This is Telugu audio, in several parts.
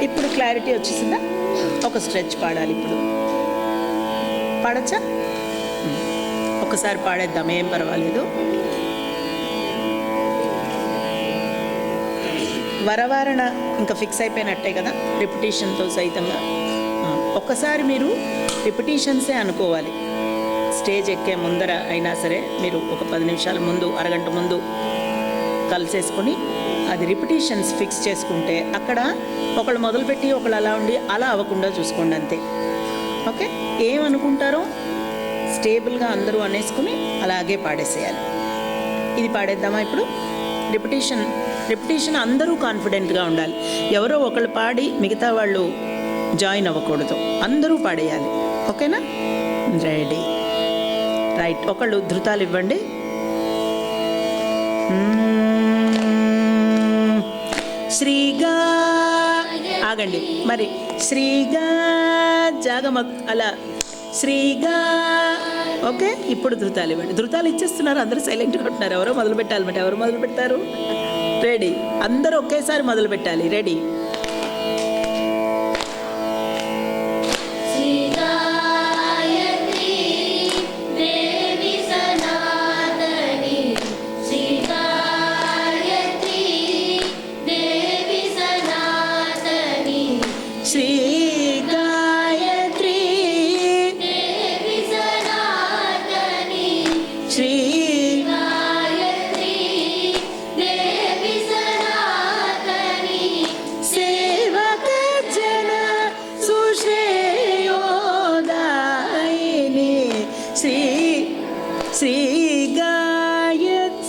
ఇప్పుడు క్లారిటీ వచ్చేసిందా? ఒక స్ట్రెచ్ పాడాలి ఇప్పుడు. పాడచ్చా? ఒకసారి పాడేద్దాం, ఏం పర్వాలేదు. వరవారణ ఇంకా ఫిక్స్ అయిపోయినట్టే కదా, రిపిటేషన్తో సైతంగా. ఒక్కసారి మీరు రిపిటేషన్సే అనుకోవాలి. స్టేజ్ ఎక్కే ముందర అయినా సరే మీరు ఒక 10 నిమిషాల ముందు, అరగంట ముందు కలిసేసుకొని అది రిపిటేషన్స్ ఫిక్స్ చేసుకుంటే అక్కడ ఒకళ్ళు మొదలుపెట్టి ఒకళ్ళు అలా ఉండి అలా అవ్వకుండా చూసుకోండి అంతే. ఓకే, ఏమనుకుంటారో స్టేబుల్గా అందరూ అనేసుకుని అలాగే పాడేసేయాలి. ఇది పాడేద్దామా ఇప్పుడు? రిపిటేషన్ అందరూ కాన్ఫిడెంట్గా ఉండాలి. ఎవరో ఒకళ్ళు పాడి మిగతా వాళ్ళు జాయిన్ అవ్వకూడదు, అందరూ పాడేయాలి. ఓకేనా? Ready, right. ఒకళ్ళు ధృతాలు ఇవ్వండి. శ్రీగా ఆగండి, మరి శ్రీగా జాగమ అలా శ్రీగా. ఓకే, ఇప్పుడు ధృతాలు ఇవ్వండి. ధృతాలు ఇచ్చేస్తున్నారు, అందరూ సైలెంట్గా ఉంటున్నారు. ఎవరో మొదలు పెట్టాలి. మరి ఎవరు మొదలు పెడతారు? రెడీ, అందరూ ఒకేసారి మొదలు పెట్టాలి. రెడీ.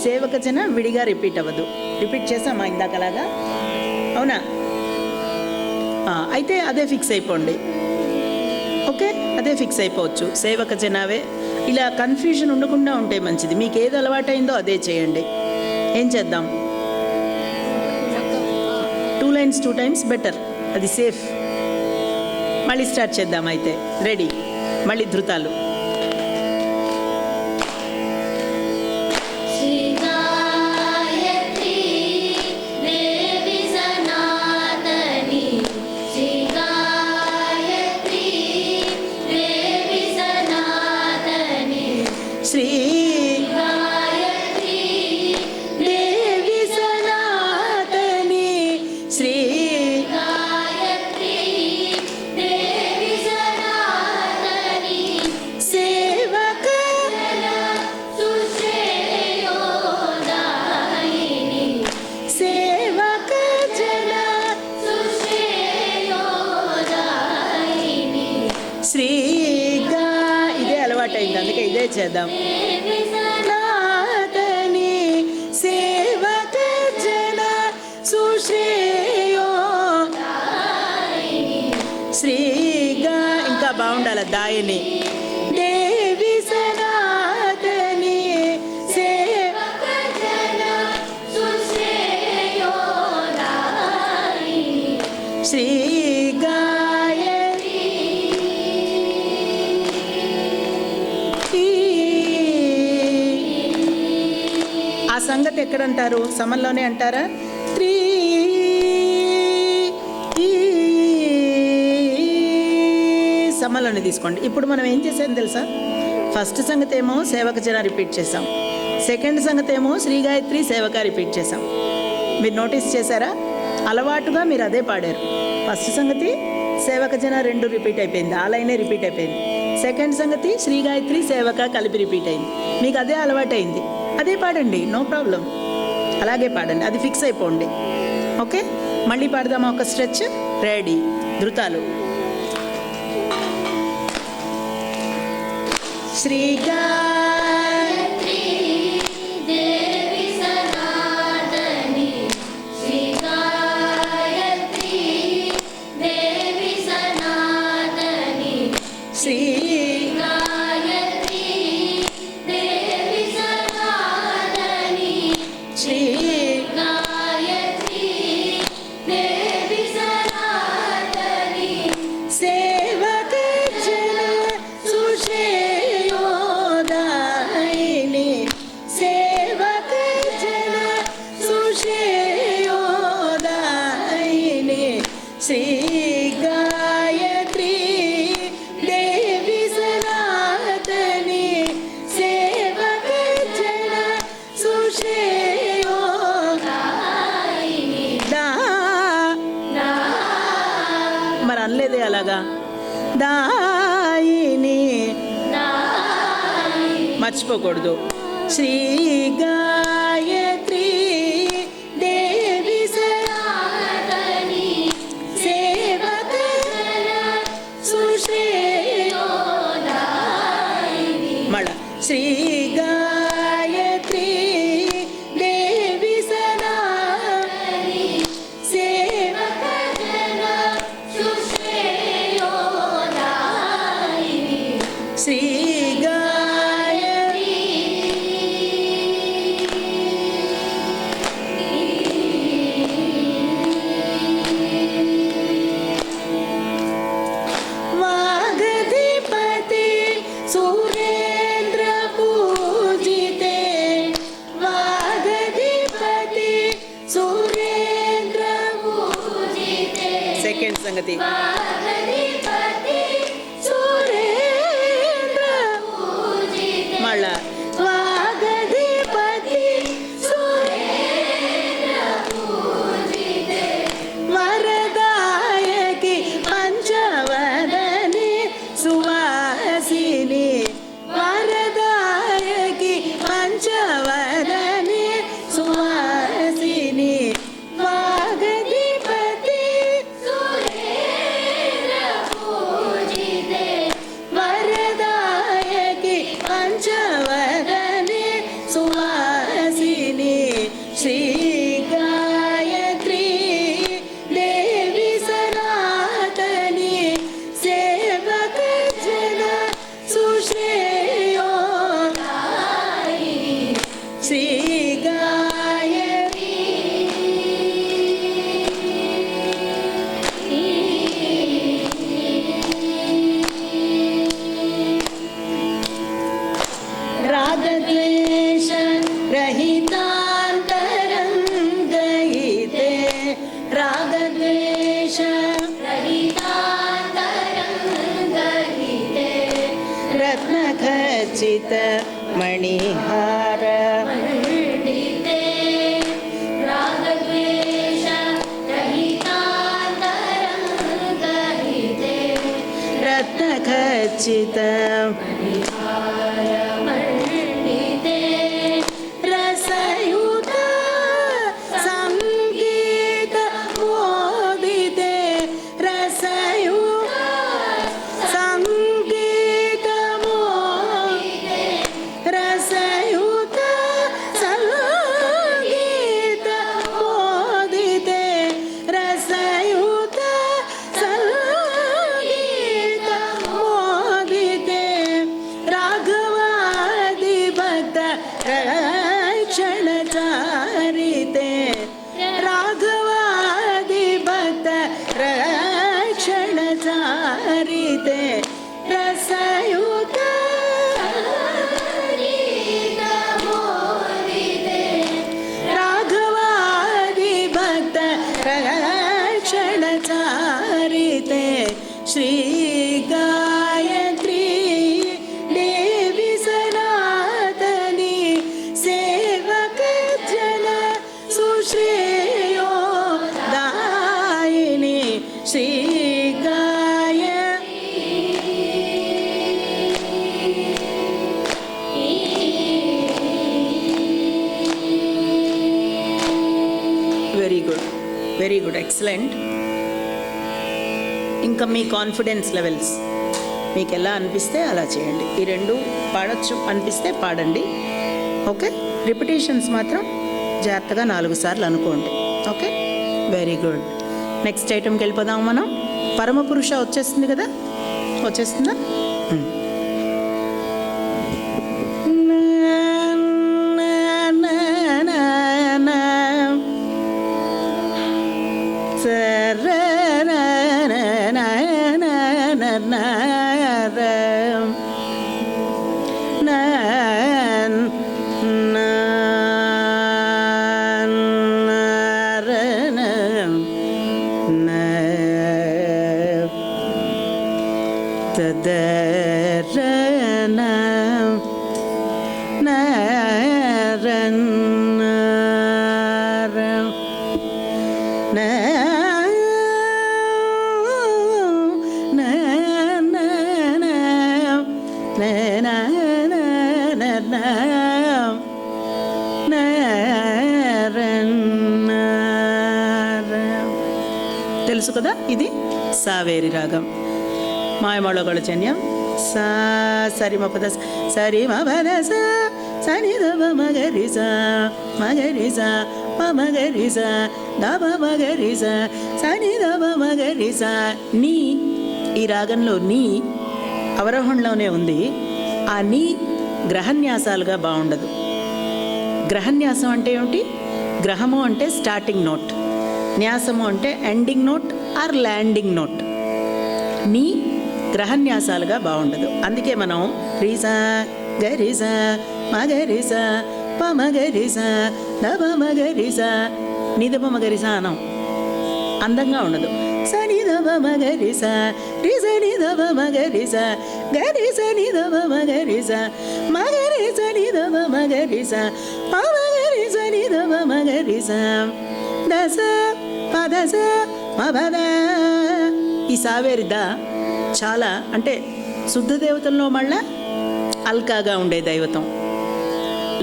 సేవకజన విడిగా రిపీట్ అవ్వదు. రిపీట్ చేసామా ఇందాకలాగా? అవునా? అయితే అదే ఫిక్స్ అయిపోండి. ఓకే, అదే ఫిక్స్ అయిపోవచ్చు. సేవకజనావే. ఇలా కన్ఫ్యూజన్ ఉండకుండా ఉంటే మంచిది. మీకు ఏది అలవాటైందో అదే చేయండి. ఏం చేద్దాం? 2 lines 2 times బెటర్, అది సేఫ్. మళ్ళీ స్టార్ట్ చేద్దాం అయితే. రెడీ, మళ్ళీ ధృతాలు. శ్రీగా ఇదే అలవాటైంది, అందుకే ఇదే చేద్దాం. నాదని సేవక జన సుశ్రేయో. శ్రీగా ఇంకా బాగుండాలి. దాయని దేవి సనాతని సేవక జన సుశ్రేయో. శ్రీగా ఆ సంగతి ఎక్కడంటారు? సమల్లోనే అంటారా? సమల్లోనే తీసుకోండి. ఇప్పుడు మనం ఏం చేసాం తెలుసా? ఫస్ట్ సంగతి ఏమో సేవకజన రిపీట్ చేసాం, సెకండ్ సంగతి ఏమో శ్రీ గాయత్రి సేవక రిపీట్ చేసాం. మీరు నోటీస్ చేశారా? అలవాటుగా మీరు అదే పాడారు. ఫస్ట్ సంగతి సేవకజన 2 రిపీట్ అయిపోయింది, ఆ లైనే రిపీట్ అయిపోయింది. సెకండ్ సంగతి శ్రీ గాయత్రి సేవక కలిపి రిపీట్ అయింది. మీకు అదే అలవాటైంది, అదే పాడండి, నో ప్రాబ్లం. అలాగే పాడండి, అది ఫిక్స్ అయిపోండి. ఓకే, మళ్ళీ పాడదామా ఒక స్ట్రెచ్? రెడీ, ధృతాలు. శ్రీగా సేవక జన సుశ్రేయోదాయిని. ఉండేది అలాగా. దాయిని మర్చిపోకూడదు. శ్రీ గాయత్రి దేవి సనాతని సేవక సుశ్రేయోదాయిని. మళ్ళా శ్రీ గాయత్రి దేవి సనాతని సేవక సుశ్రేయోదాయిని. శ్రీ సంగతి మళ్ళా వాగధిపతి వరదాయకి పంచవదని సువాసిని. వరదాయకి పంచవదని సువాసిని. పంచవదనే సువాసిని. శ్రీ గాయత్రి దేవి సనాతని సేవక జన సుశ్రేయోదాయిని. శ్రీ గాయత్రి రాగద్వేష రహితాంతరంగయితే. రాగద్వేష రహితాంతరంగయితే. రత్నఖచ్చిత మణిహార మండితే. రాగద్వేష రహితాంతరంగయితే. రత్నఖచ్చిత మణిహార మండితే. రసయుత సంగీత మోదితే. రసయుత సంగీత మోదితే. రసయుత సంగీత మోదితే. రసయుత సంగీత మోదితే. రాఘవాది భక్త రక్షణచారితే. రాఘవాది భక్త రక్షణచారితే. రసయుత రాఘవాది భక్త రక్షణచారితే. శ్రీ గాయత్రి దేవి సనాతని సేవక జన సుశ్రేయోదాయిని. Sri very good, very good, excellent. ఇంకా మీ కాన్ఫిడెన్స్ లెవెల్స్ మీకు ఎలా అనిపిస్తే అలా చేయండి. ఈ రెండు పాడొచ్చు అనిపిస్తే పాడండి. ఓకే, రిపిటేషన్స్ మాత్రం జాగ్రత్తగా 4 సార్లు అనుకోండి. Okay, very good. నెక్స్ట్ ఐటెంకి వెళ్ళిపోదాం మనం. పరమపురుష వచ్చేస్తుంది కదా, వచ్చేస్తుందా? తెలుసు కదా, ఇది సావేరి రాగం. మాయమాళోగళ జన్యం సా సరి మ పద సరి మ పద సా సని ద ప మగరి సా మగరి సా ప మగరి సా ద ప మగరి సా సని ద ప మగరి సా. నీ ఈ రాగంలో నీ అవరోహణలోనే ఉంది. ఆ నీ గ్రహన్యాసాలుగా బాగుండదు. గ్రహన్యాసం అంటే ఏమిటి? గ్రహము అంటే స్టార్టింగ్ నోట్, న్యాసము అంటే ending note are landing note. నీ గ్రహన్యాసాలుగా బాగుండదు. అందుకే మనం రీసా గరిసా మగరిసా ప మగరిసా దబ మగరిసా నిదప మగరిసా అనం, అందంగా ఉండదు. సని దబ మగరిసా రిస నిదబ మగరిసా గరిస నిదబ మగరిసా మగరిస నిదబ మగరిసా ప మగరిస నిదబ మగరిసా దస పదస మబద. ఈ సావేరిద చాలా అంటే శుద్ధ దేవతల్లో మళ్ళా అల్కాగా ఉండే దైవతం,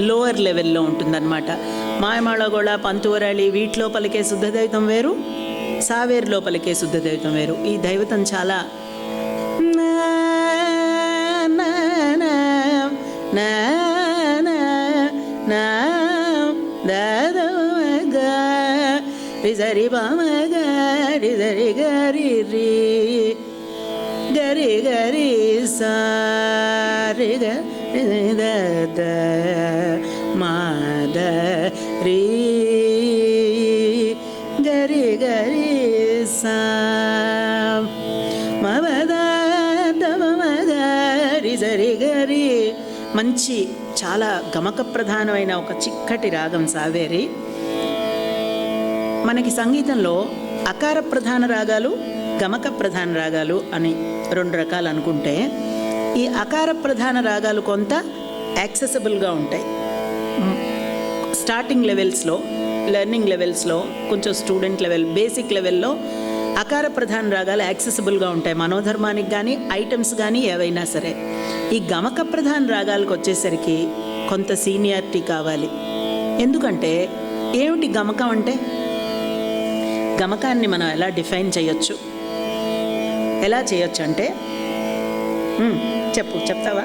లోవర్ లెవెల్లో ఉంటుందన్నమాట. మాయమాళగోళ, పంతువరాళి వీటిలో పలికే శుద్ధ దైవతం వేరు, సావేరులో పలికే శుద్ధ దైవతం వేరు. ఈ దైవతం చాలా రిజరి బామగ రిజరి గరి రి గరి గరి సారి ద మాద రి గరి గరి సా మమద మగ రిజరి గరి. మంచి చాలా గమక ప్రధానమైన ఒక చిక్కటి రాగం సావేరి. మనకి సంగీతంలో అకార ప్రధాన రాగాలు, గమక ప్రధాన రాగాలు అని రెండు రకాలు అనుకుంటే, ఈ అకార ప్రధాన రాగాలు కొంత యాక్సెసిబుల్గా ఉంటాయి. స్టార్టింగ్ లెవెల్స్లో, లెర్నింగ్ లెవెల్స్లో, కొంచెం స్టూడెంట్ లెవెల్, బేసిక్ లెవెల్లో అకార ప్రధాన రాగాలు యాక్సెసిబుల్గా ఉంటాయి, మనోధర్మానికి కానీ ఐటమ్స్ కానీ ఏవైనా సరే. ఈ గమక ప్రధాన రాగాలకు వచ్చేసరికి కొంత సీనియారిటీ కావాలి. ఎందుకంటే ఏమిటి గమకం అంటే? గమకాన్ని మనం ఎలా డిఫైన్ చేయొచ్చు, ఎలా చేయొచ్చు అంటే చెప్తావా?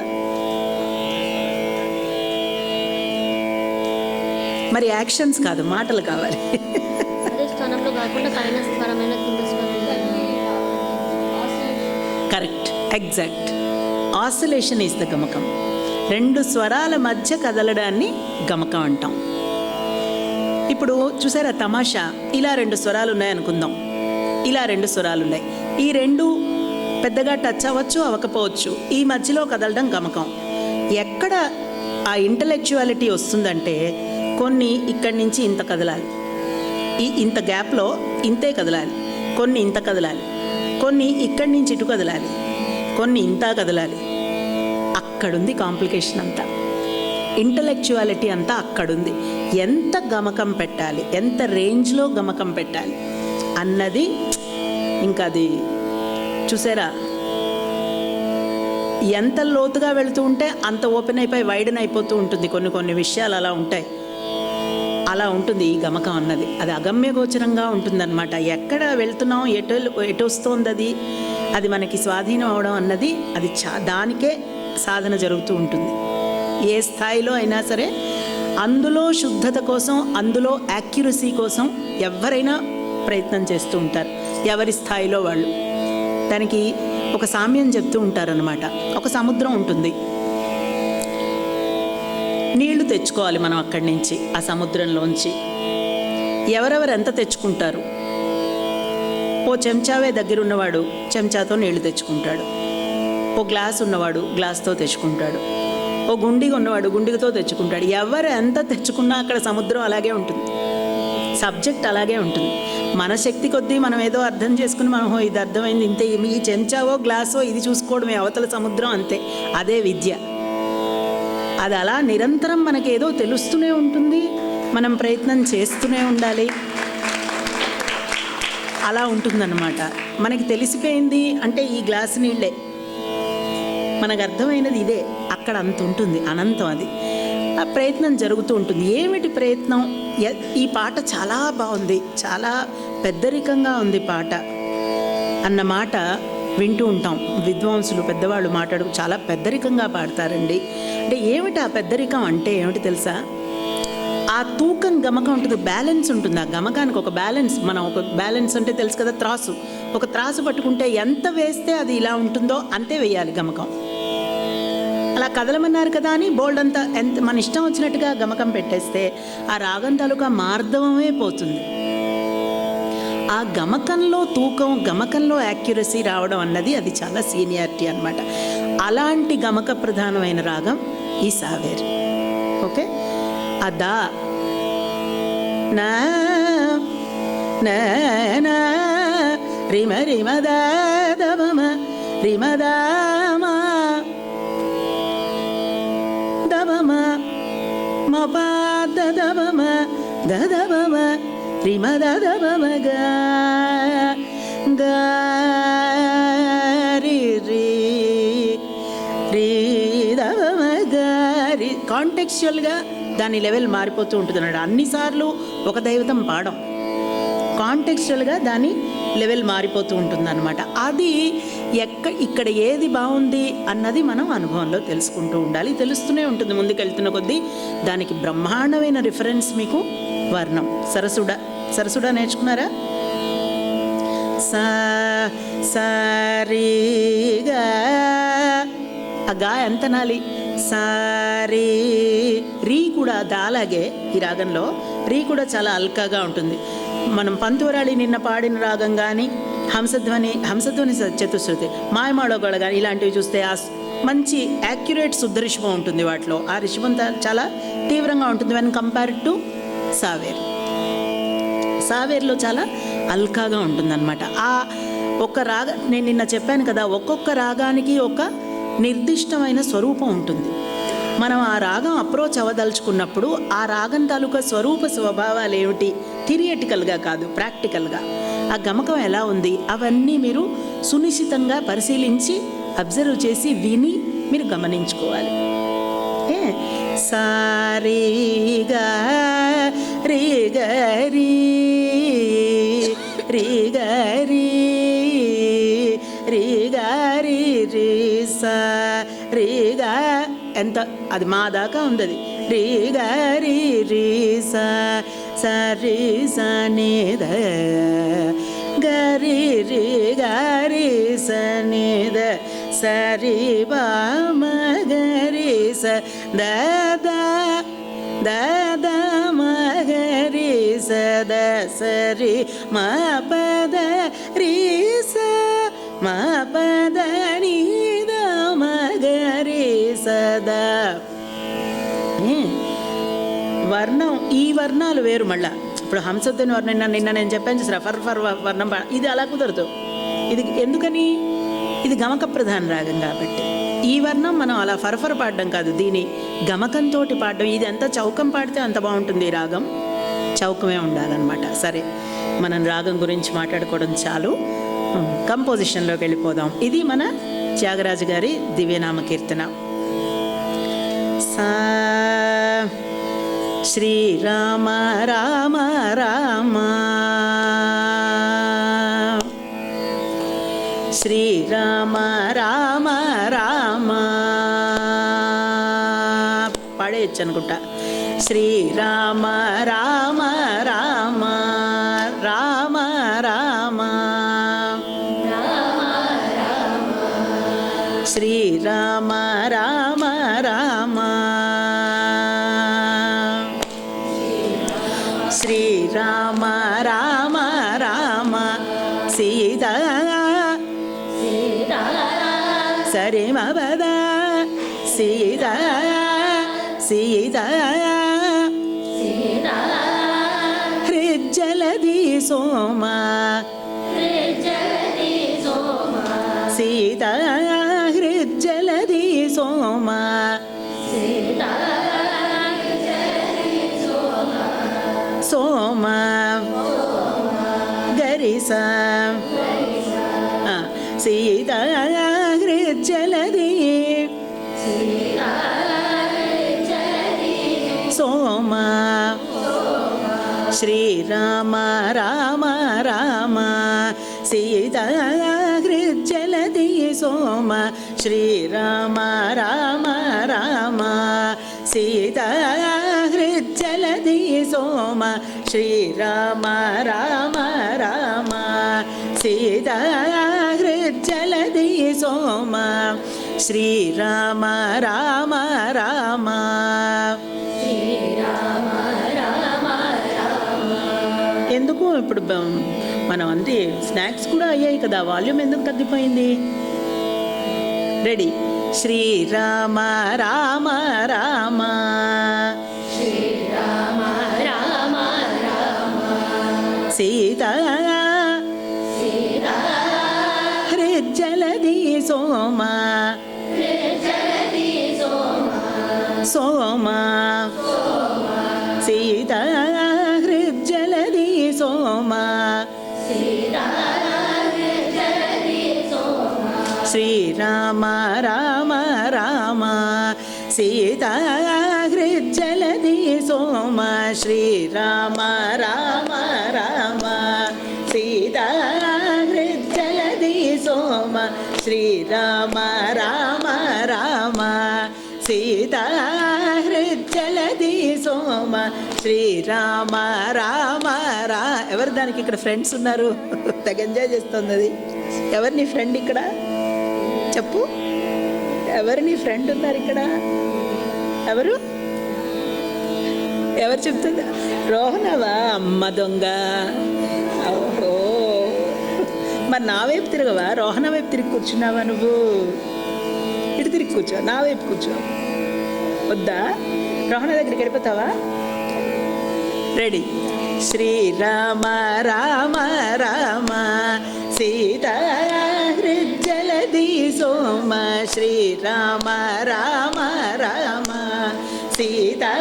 మరి యాక్షన్స్ కాదు, మాటలు కావాలి. Correct, exact. Oscillation is the గమకం. రెండు స్వరాల మధ్య కదలడాన్ని గమకం అంటాం. ఇప్పుడు చూసారా తమాషా, ఇలా రెండు స్వరాలు ఉన్నాయనుకుందాం, ఇలా రెండు స్వరాలు ఉన్నాయి. ఈ రెండు పెద్దగా టచ్ అవ్వచ్చు, అవ్వకపోవచ్చు, ఈ మధ్యలో కదలడం గమకం. ఎక్కడ ఆ ఇంటలెక్చువాలిటీ వస్తుందంటే, కొన్ని ఇక్కడి నుంచి ఇంత కదలాలి, ఇంత గ్యాప్లో ఇంతే కదలాలి, కొన్ని ఇంత కదలాలి, కొన్ని ఇక్కడి నుంచి ఇటు కదలాలి, కొన్ని ఇంత కదలాలి. అక్కడుంది కాంప్లికేషన్ అంతా, ఇంటలెక్చువాలిటీ అంతా అక్కడుంది. ఎంత గమకం పెట్టాలి, ఎంత రేంజ్లో గమకం పెట్టాలి అన్నది ఇంకా అది చూసారా, ఎంత లోతుగా వెళుతూ ఉంటే అంత ఓపెన్ అయిపోయి వైడన్ అయిపోతూ ఉంటుంది. కొన్ని విషయాలు అలా ఉంటాయి, అలా ఉంటుంది ఈ గమకం అన్నది. అది అగమ్య గోచరంగా ఉంటుందన్నమాట. ఎక్కడ వెళ్తున్నాం, ఎటు వస్తుంది అది మనకి స్వాధీనం అవడం అన్నది అది దానికే సాధన జరుగుతూ ఉంటుంది. ఏ స్థాయిలో అయినా సరే అందులో శుద్ధత కోసం, అందులో యాక్యురసీ కోసం ఎవరైనా ప్రయత్నం చేస్తూ ఉంటారు, ఎవరి స్థాయిలో వాళ్ళు. దానికి ఒక సామ్యం చెప్తూ ఉంటారనమాట. ఒక సముద్రం ఉంటుంది, నీళ్లు తెచ్చుకోవాలి మనం అక్కడి నుంచి, ఆ సముద్రంలోంచి. ఎవరెవరు ఎంత తెచ్చుకుంటారు? ఓ చెంచావే దగ్గర ఉన్నవాడు చెంచాతో నీళ్లు తెచ్చుకుంటాడు, ఓ గ్లాస్ ఉన్నవాడు గ్లాస్తో తెచ్చుకుంటాడు, ఓ గుండిగ ఉన్నవాడు గుండిగతో తెచ్చుకుంటాడు. ఎవరు ఎంత తెచ్చుకున్నా అక్కడ సముద్రం అలాగే ఉంటుంది, సబ్జెక్ట్ అలాగే ఉంటుంది. మన శక్తి కొద్దీ మనం ఏదో అర్థం చేసుకుని మనం ఇది అర్థమైంది ఇంతే, ఈ చెంచావో గ్లాసో ఇది చూసుకోవడమే, అవతల సముద్రం అంతే. అదే విద్య. అది అలా నిరంతరం మనకేదో తెలుస్తూనే ఉంటుంది, మనం ప్రయత్నం చేస్తూనే ఉండాలి, అలా ఉంటుందన్నమాట. మనకి తెలిసిపోయింది అంటే ఈ గ్లాస్ నీళ్ళే, మనకు అర్థమైనది ఇదే, అక్కడ అంత ఉంటుంది, అనంతం. అది ఆ ప్రయత్నం జరుగుతూ ఉంటుంది. ఏమిటి ప్రయత్నం? ఈ పాట చాలా బాగుంది, చాలా పెద్దరికంగా ఉంది పాట అన్న మాట వింటూ ఉంటాం. విద్వాంసులు పెద్దవాళ్ళు చాలా పెద్దరికంగా పాడతారండి. అంటే ఏమిటి ఆ పెద్దరికం అంటే ఏమిటి తెలుసా? ఆ తూకం గమకం ఉంటుంది, బ్యాలెన్స్ ఉంటుంది. ఆ గమకానికి ఒక బ్యాలెన్స్, మనం ఒక బ్యాలెన్స్ అంటే తెలుసు కదా, త్రాసు. ఒక త్రాసు పట్టుకుంటే ఎంత వేస్తే అది ఇలా ఉంటుందో అంతే వేయాలి గమకం. అలా కదలమన్నారు కదా అని బోల్డ్ అంతా ఎంత మన ఇష్టం వచ్చినట్టుగా గమకం పెట్టేస్తే ఆ రాగం తాలూకా మార్ధవమే పోతుంది. ఆ గమకంలో తూకం, గమకంలో యాక్యురసీ రావడం అన్నది అది చాలా సీనియారిటీ అన్నమాట. అలాంటి గమక ప్రధానమైన రాగం ఈ సావేరి. ఓకే, అదా నా నా రిమ రిమ దమ రిమ దమ దమ మ పద దమ దమ రిమ దమ గ రి రి దమ గ రి. కాంటెక్చువల్గా దాని లెవెల్ మారిపోతూ ఉంటుంది అన్నాడు. అన్నిసార్లు ఒక దైవతం పాడం, కాంటెక్చువల్గా దాని లెవెల్ మారిపోతూ ఉంటుందన్నమాట. అది ఇక్కడ ఏది బాగుంది అన్నది మనం అనుభవంలో తెలుసుకుంటూ ఉండాలి. తెలుస్తూనే ఉంటుంది ముందుకెళ్తున్న కొద్దీ. దానికి బ్రహ్మాండమైన రిఫరెన్స్ మీకు వర్ణం. సరసుడ నేర్చుకున్నారా? సరిగా ఆ గా ఎంత నాలి? సారీ. రీ కూడా దాలాగే ఈ రాగంలో రీ కూడా చాలా అల్కాగా ఉంటుంది. మనం పంతువరాళి నిన్న పాడిన రాగం కానీ హంసధ్వని చతుశ్రుతి మాయమాడోగళ కానీ ఇలాంటివి చూస్తే ఆ మంచి యాక్యురేట్ శుద్ధ రిషభం ఉంటుంది వాటిలో. ఆ రిషభం చాలా తీవ్రంగా ఉంటుంది వెన్ కంపేర్ టు సావేర్లో చాలా అల్కాగా ఉంటుందన్నమాట. ఆ ఒక నేను నిన్న చెప్పాను కదా, ఒక్కొక్క రాగానికి ఒక నిర్దిష్టమైన స్వరూపం ఉంటుంది. మనం ఆ రాగం అప్రోచ్ అవ్వదలుచుకున్నప్పుడు ఆ రాగం తాలూకా స్వరూప స్వభావాలు ఏమిటి, థియరిటికల్గా కాదు ప్రాక్టికల్గా ఆ గమకం ఎలా ఉంది, అవన్నీ మీరు సునిశ్చితంగా పరిశీలించి అబ్జర్వ్ చేసి విని మీరు గమనించుకోవాలి. సారీగా రీ గరీ రీ గరీ రీ గారి రీ సా రీ గా ఎంత అది మా దాకా ఉంది. అది రీ గారి రీ సా సరి సనిద గరి రీ గారి సనిద సరి బామ గరి స దాదా దాదా మగరి సద సరి మా పద రీ స మా పద నీద మగరి సదా. వర్ణం ఈ వర్ణాలు వేరు. మళ్ళా ఇప్పుడు హంసధ్వని వర్ణం నిన్న నేను చెప్పాను చూసారా, ఫర్ వర్ణం ఇది అలా కుదరదు. ఇది ఎందుకని? ఇది గమక ప్రధాన రాగం కాబట్టి. ఈ వర్ణం మనం అలా ఫర్ఫర్ పాడడం కాదు, దీని గమకంతో పాడడం. ఇది ఎంత చౌకం పాడితే అంత బాగుంటుంది. ఈ రాగం చౌకమే ఉండాలన్నమాట. సరే, మనం రాగం గురించి మాట్లాడుకోవడం చాలు, కంపోజిషన్లోకి వెళ్ళిపోదాం. ఇది మన త్యాగరాజు గారి దివ్యనామ కీర్తన. శ్రీరామ రామ రామ శ్రీరామ రామ రామ పాడేయచ్చు అనుకుంటా. శ్రీరామ రామ రామ రామ రామ శ్రీరామ రామ రామ శ్రీరామ రామ రామ సీతా సరి మబద సీతా సీతా హృజ్జలది సోమ సీతా హృజ్జలది సోమ సోమ గరిస సీతా హృజ్జలది సోమ శ్రీరామ రామ రామ సీతాహృజ్జలధి సోమ శ్రీరామ రామ రామ సీతాహృజ్జలధి సోమ శ్రీరామ రామ రామ సీతాహృజ్జలధి సోమ శ్రీరామ రామ రామ ఎందుకు ఇప్పుడు మనం అంటే స్నాక్స్ కూడా అయ్యాయి కదా, వాల్యూమ్ ఎందుకు తగ్గిపోయింది? రెడీ. శ్రీరామ రామ రామ శ్రీరామ రామ రామ సీతా హృజ్జలధి సోమ సోమ సీతా హృజ్జలధి సోమ శ్రీరామ రామ రామ సీతా హృజ్జలధి సోమ శ్రీరామ రామ రామ సీతా హృజ్జలధి సోమ శ్రీరామ రామ రామ సీతా హృజ్జలధి సోమ శ్రీరామ రామ రా. ఎవరు దానికి ఇక్కడ ఫ్రెండ్స్ ఉన్నారు? తెగ ఎంజాయ్ చేస్తుంది అది. ఎవరు నీ ఫ్రెండ్ ఇక్కడ చెప్పు? ఎవరు నీ ఫ్రెండ్ ఉన్నారు ఇక్కడ? ఎవరు ఎవరు చెప్తుందా? రోహనవా? అమ్మ దొంగ. ఓహో, మరి నా వైపు తిరగవా? రోహన వైపు తిరిగి కూర్చున్నావా నువ్వు? ఇటు తిరిగి కూర్చో, నా వైపు కూర్చో. వద్దా? రోహన దగ్గరికి వెళ్ళిపోతావా? రెడీ. శ్రీరామ రామ రామ సీతా హృజ్జలధి సోమ శ్రీరామ రామ రామ సీతా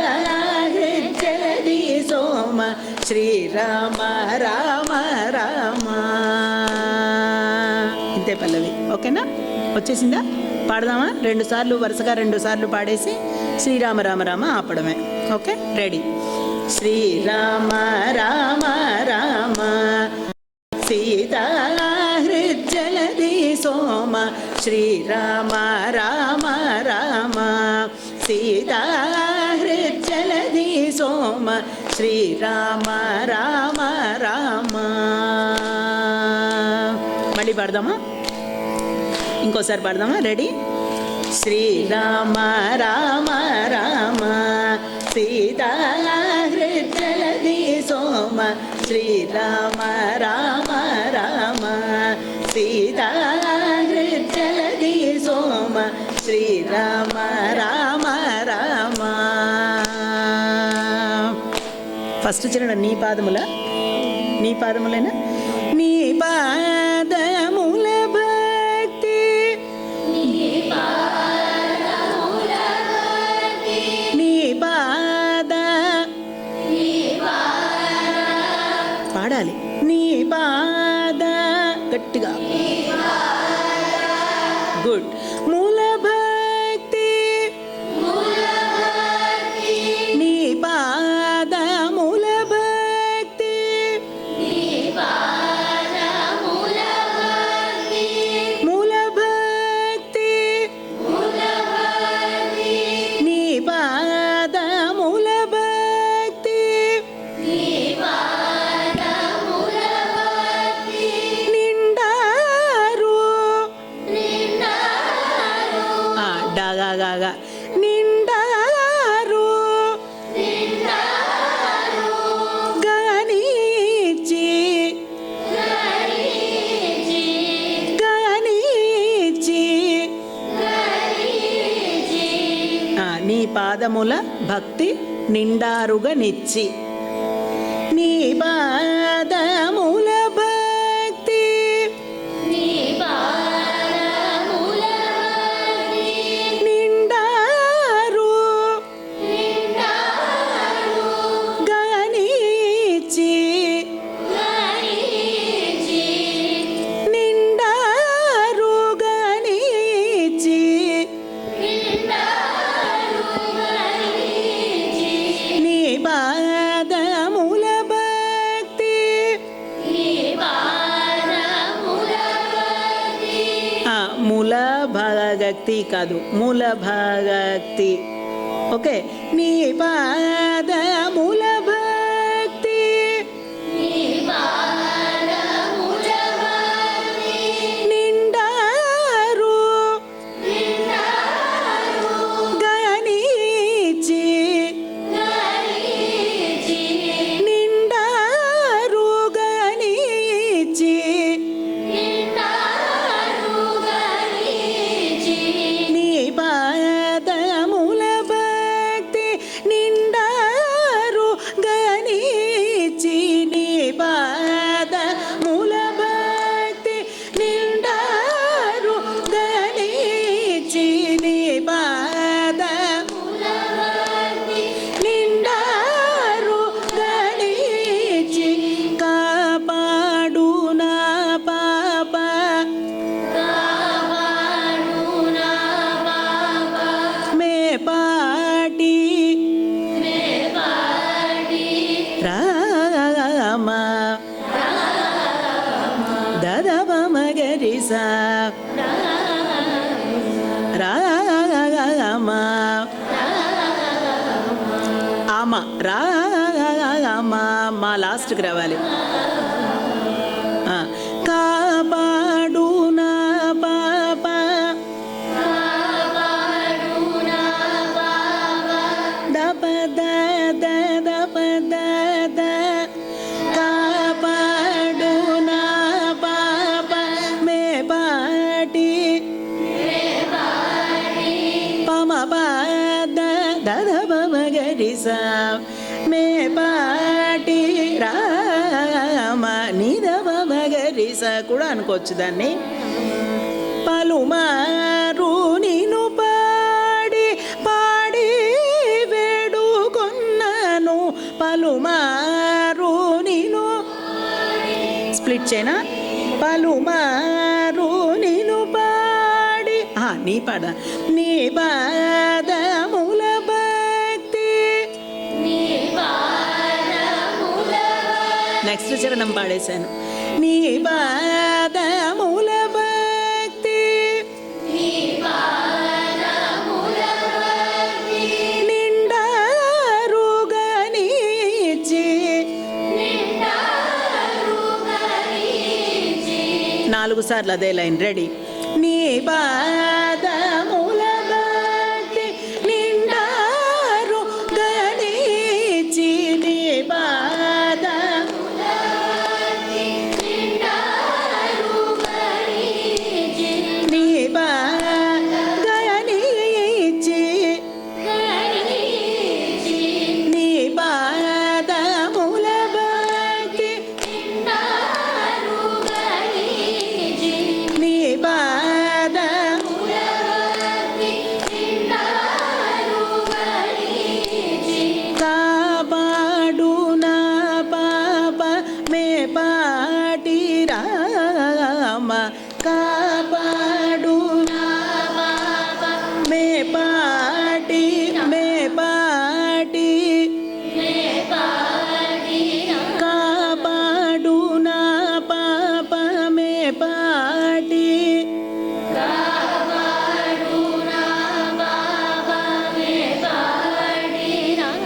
హృజ్జలధి సోమ శ్రీరామ రామ రామ. ఇంతే పల్లవి. ఓకేనా? వచ్చేసిందా? పాడదామా? 2 సార్లు వరుసగా 2 సార్లు పాడేసి శ్రీరామ రామ రామ ఆపడమే. Okay, ready. శ్రీరామ రామ రామ సీతా హృజ్జలధి సోమ శ్రీరామ రామ రామ సీతా హృజ్జలధి సోమ శ్రీరామ రామ రామ. మళ్ళీ పాడదామా? ఇంకోసారి పాడదామా? రెడీ. శ్రీరామ రామ రామ సీతా హృజ్జలధి సోమ శ్రీరామ రామ రామ సీతా హృజ్జలధి సోమ శ్రీరామ రామ రామ. ఫస్ట్ చరణం నీ పాదముల, నీ పాదములేనా? నీ పాదముల భక్తి నీ పాద పాడాలి. నీ పాద గట్టిగా. గుడ్. మూల భక్తి నీ పాద మూల భక్తి మూల భక్తి నీ పాద మూల భక్తి నిండారు డాగా నిండారు గణించి నీ పాదముల భక్తి నిండారుగా నిచ్చి నీ పాదముల భక్తి నిండారు గణించి నిండారు గణించి నీ పాదముల భక్తి భాగక్తి కాదు, మూల భాగక్తి. ఓకే, నీ పాదముల భక్తి నిండారు గణించి, నిండారు గణించి, నీ పాదముల భక్తి నిండారు గణించి, నీ పాదముల భక్తి నిండారు గణించి, నీ పాదముల భక్తి నిండారు గణించి, కాపాడు నా పాప మే పాటి రామ దదవ మగరిస రామ ఆమ రామ మా లాస్ట్కి రావాలి. కాపాడు నా పాప దప దద దప దద, కాపాడు నా పాప మే పాటి పమ పాద దద పమ గరిస మే పాటి రామ నిదవ మగరిస కూడా అనుకోవచ్చు దాన్ని. పలుమారు నిను పాడి పాడి వేడుకొన్నాను, పలుమారు నిను స్ప్లిట్ చేయనా, పలుమారు నిను పాడి నీ పాడ, నీ పాదముల భక్తి. నెక్స్ట్ చరణం పాడేశాను. నీ పాదముల భక్తి నిండారు గణించి, 4 సార్లు అదే లైన్. రెడీ. నీ పాదముల భక్తి నిండారు గణించి, నీ పాదముల భక్తి నిండారు గణించి, నీ పాద గణించి, నీ పాదముల భక్తి నిండారు గణించి, నీ పాదముల భక్తి నిండారు గణించి, కాపాడు నా పాప మే పాటి రామ, కాపాడు నా పాప మే పాటి, మే పాటి కాపాడు నా పాప మే పాటి,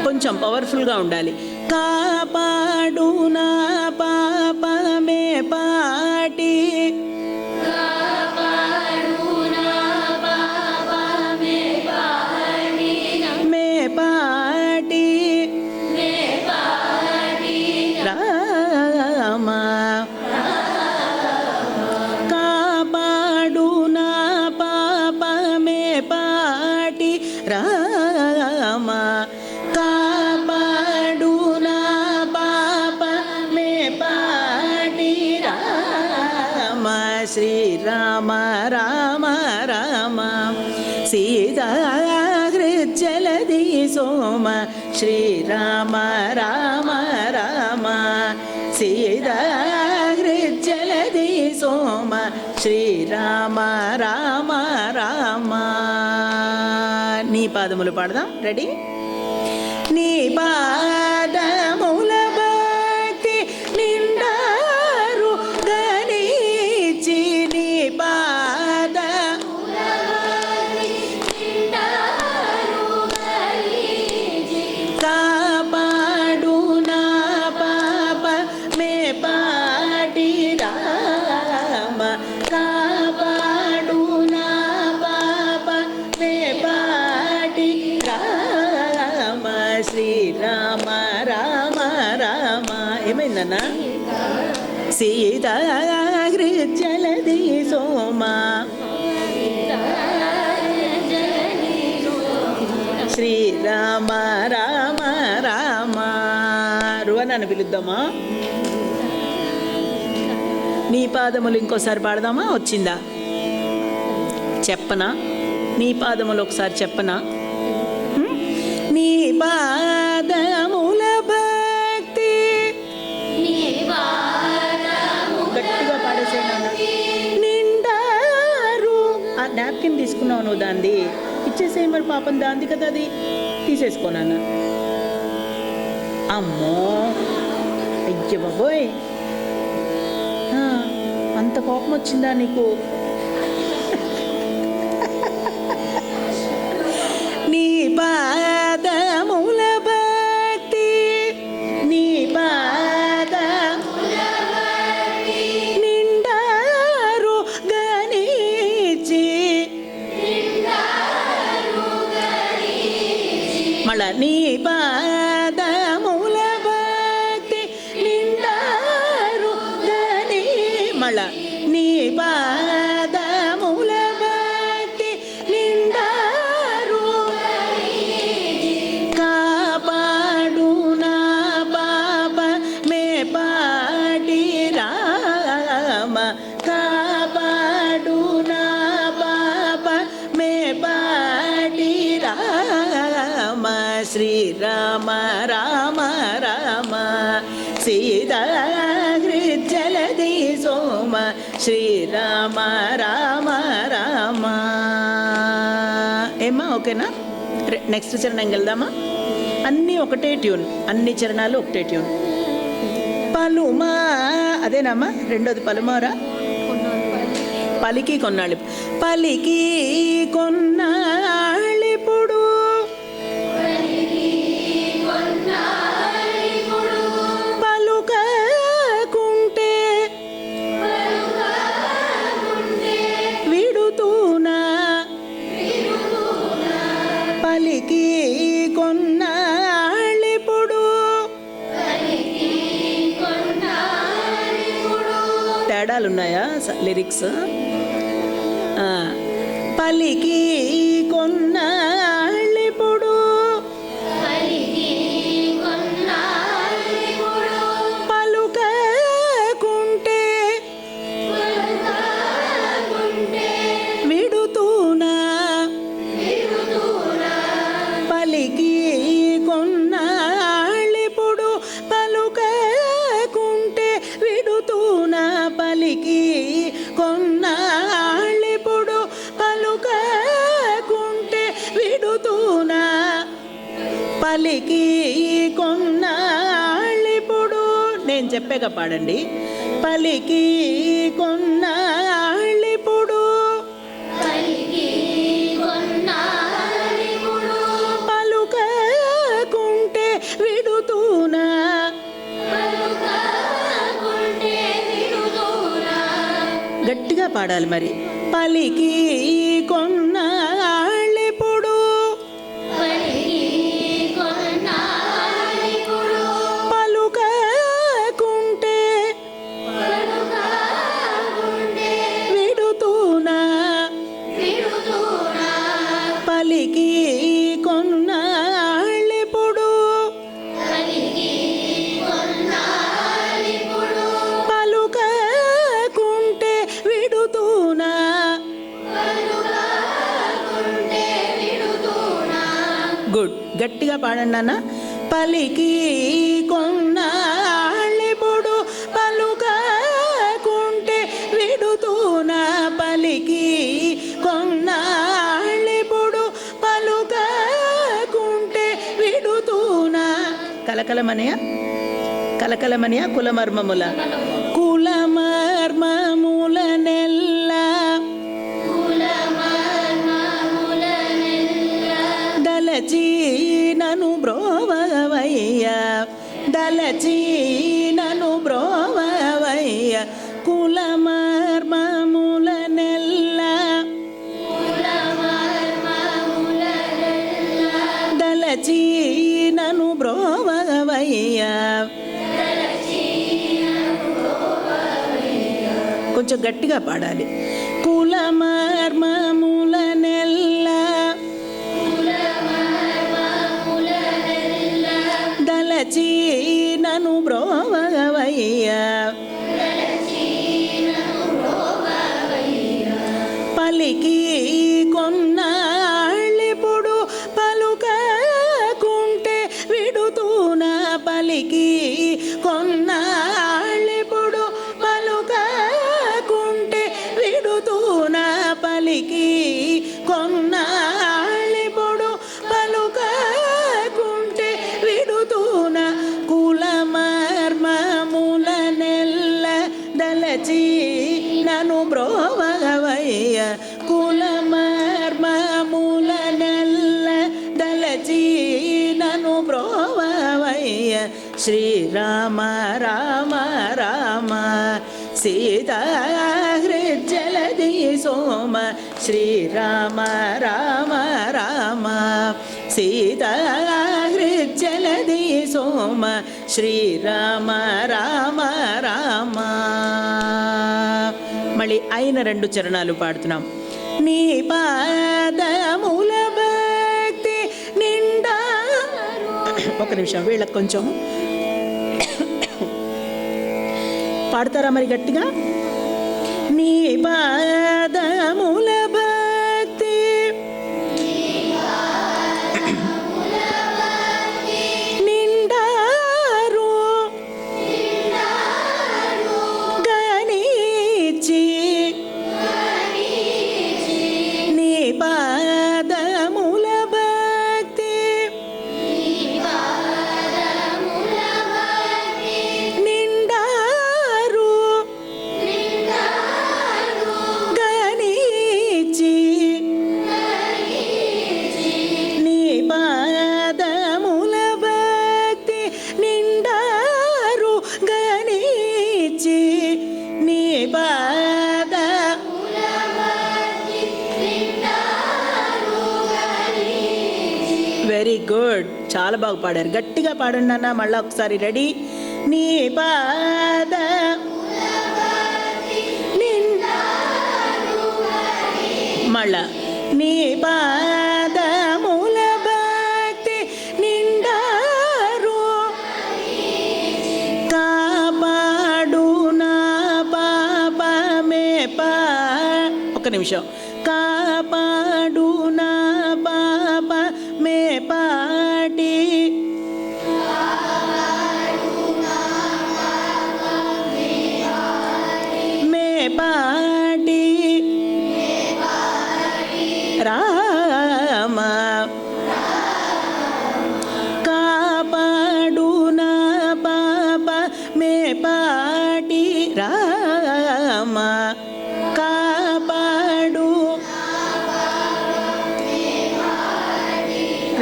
కొంచెం పవర్ఫుల్గా ఉండాలి. కాపాడు నా పాప మే పాటి, మే పాటి రామ, కాపాడు నా పాప మే పాటి రామ, కాపాడు నా పాప మే పాటి రామ, శ్రీరామ రామ రామ సీతా హృజ్జలది సోమ, శ్రీరామ రామ రామ సీతా హృజ్జలది సోమ, శ్రీరామ రామ రామ. నీ పాదములు పాడదాం. రెడీ. నీ పాదముల భక్తి నిండారు గణించి, నీ పాదముల సీతాహృజలది సోమా శ్రీరామ రామ రామ రువనని పిలుద్దామా? నీ పాదములు ఇంకోసారి పాడదామా? వచ్చిందా? చెప్పనా? నీ పాదములు ఒకసారి చెప్పనా? నీ పాదముల భక్తి గట్టిగా పాడేసేనా? నిండారు. ఆ నాప్కిన్ తీసుకున్నావు నువ్వు, దాన్ని ఇచ్చేసేయి మరి, పాపం దాంది కదా, అది తీసేసుకోనాన్న. అమ్మో, అయ్య బాబోయ్, అంత కోపం వచ్చిందా నీకు? నీ పాదముల భక్తి, నీ పాదముల భక్తి నిండారు గణించి, మళ్ళా నీ పాదముల భక్తి నిండారు గణి, మళ్ళా నీ పాదముల భక్తి నిండారు కాపాడు నా పాప మే పాటి రామ, కాపాడు నా పాప మే పాటి రామ శ్రీరామ రామ రామ సీతాహృజలది సోమ శ్రీరామ రామ రామ. ఏమా ఓకేనా? నెక్స్ట్ చరణం వెళ్దామా? అన్నీ ఒకటే ట్యూన్, అన్ని చరణాలు ఒకటే ట్యూన్. పలుమా అదేనమ్మా, రెండోది పలుమారా. పలికి కొన్నాళ్ళు, పలికి కొన్నాళ్ళిప్పుడు పలుకకుంటే విడుతూనా, పలికి కొన్నాళ్ళిప్పుడు తేడాలున్నాయా లిరిక్స్? పలికి కొన్నాళ్ళిప్పుడు పలుకకుంటే విడుతూనా, పలికి కొన్నాళ్ళిప్పుడు పలుకకుంటే విడుతూనా, పలికి కొన్నాళ్ళిప్పుడు పలుకకుంటే విడుతూనా, పలికి కొన్నాళ్ళిప్పుడు. నేను చెప్పాక పాడండి. పలికి కొన్నాళ్ళిప్పుడు పలుకకుంటే విడుతూనా, గట్టిగా పాడాలి మరి. పలికి కొన్నాళ్ళిప్పుడు పలుకకుంటే విడుతూనా, పలికి కొన్నాళ్ళిప్పుడు పలుకకుంటే విడుతూనా. గుడ్, గట్టిగా పాడండి అన్న. పలికి కొన్నాళ్ళిప్పుడు పలుకకుంటే విడుతూనా, పలికి కొన్నాళ్ళిప్పుడు పలుకకుంటే విడుతూనా. కలకలమనయ కలకలమనయ కులమర్మముల కులమర్మముల నెల్ల దలచి నను బ్రోవవయ్య, దలచి నను బ్రోవవయ్య కులమర్మముల నెల్ల దలచి నను బ్రోవవయ్య కొంచెం గట్టిగా పాడాలి. కులమర్మముల నెల్ల దలచి నను బ్రోవవయ్య పలికి కొన్నాళ్ళిప్పుడు పలుకకుంటే విడుతూన పలికి కొన్నాళ్ళిప్పుడు పలుకకుంటే విడుతూన పలికి కొన్నాళ్ళిప్పుడు పలుకకుంటే విడుతూన కులమర్మముల నెల్ల దలచి నను బ్రోవవయ్య కులమర్మముల నెల్ల దలచి నను బ్రోవవయ్య శ్రీరామ రామ రామ సీతాహృజ్జలది సోమ శ్రీరామ రామ రామ సీతాహృజ్జలది సోమ శ్రీరామ రామ రామ. మళ్ళీ అయిన 2 చరణాలు పాడుతున్నాం. నీ పాదముల భక్తి నిండా. ఒక నిమిషం, వీళ్ళకి కొంచెం పాడతారా మరి గట్టిగా? నీ పాదముల భక్తి నిండారు గణించి నీ పాదముల భక్తి నిండారు గణించి నీ పాదముల భక్తి నిండారు గణించి నీ పాద. వెరీ గుడ్, చాలా బాగా పాడారు. గట్టిగా పాడండి అన్న. మళ్ళీ ఒకసారి రెడీ. నీ పాద మళ్ళా నీ పాదముల భక్తి నిండారు కాపాడు నా పాపమే ఒక నిమిషం. కాపాడు నా పాపమే పాటి మే పాటి రామ కాపాడు నా పాప మే పాటి రామ కాపాడు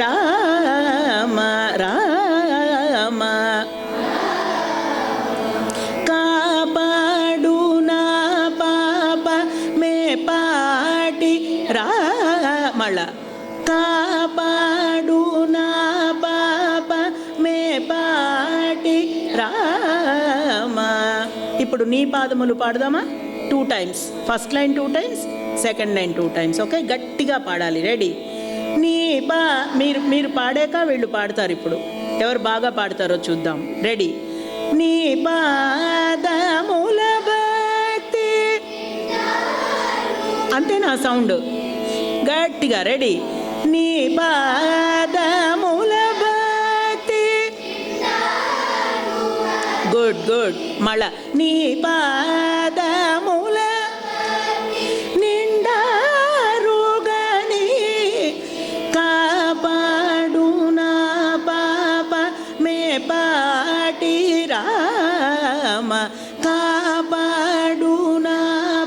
రామ రామ కాపాడు నా పాప మే పాటి మళ్ళా కాపాడు నా పాప మే పాటి రామ. ఇప్పుడు నీ పాదములు పాడదామా? 2 times. First line 2 times, second line 2 times. Okay, గట్టిగా పాడాలి. రెడీ. నీ మీరు పాడాక వీళ్ళు పాడతారు. ఇప్పుడు ఎవరు బాగా పాడతారో చూద్దాం. రెడీ. నీ పాదముల భక్తి అంతేనా సౌండ్? గట్టిగా. రెడీ. నీ పాదముల భక్తి. Good good. మళ్ళా నీ పాదముల నిండారు గని కాపాడు నా పాప మే పాటి రామ కాపాడు నా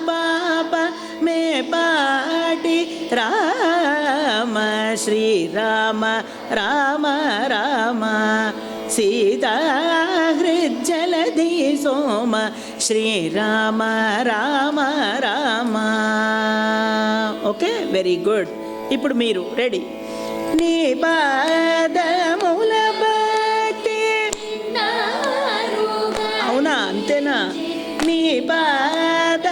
పాప మే పాటి రామ శ్రీరామ రామ రామ సీతాహృజ్జలది సోమ Srirama Rama Rama. Okay, very good. ఇప్పుడు మీరు రెడీ. నీ పాదముల భక్తి. అవునా, అంతేనా? నీ పాద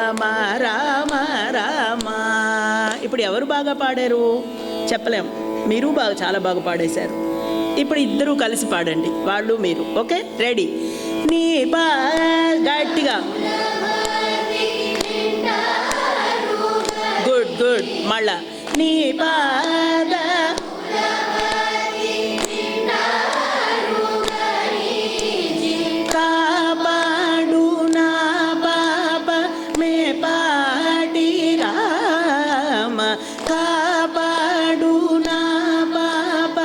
రామ రామ రామ. ఇప్పుడు ఎవరు బాగా పాడారు చెప్పలేం, మీరు చాలా బాగా పాడేశారు. ఇప్పుడు ఇద్దరూ కలిసి పాడండి, వాళ్ళు మీరు. Okay, ready? నీ గట్టిగా. Good good. మళ్ళా నీ పాద కాపాడు నా పాప మే పాడి రామ, కాపాడు నా పాప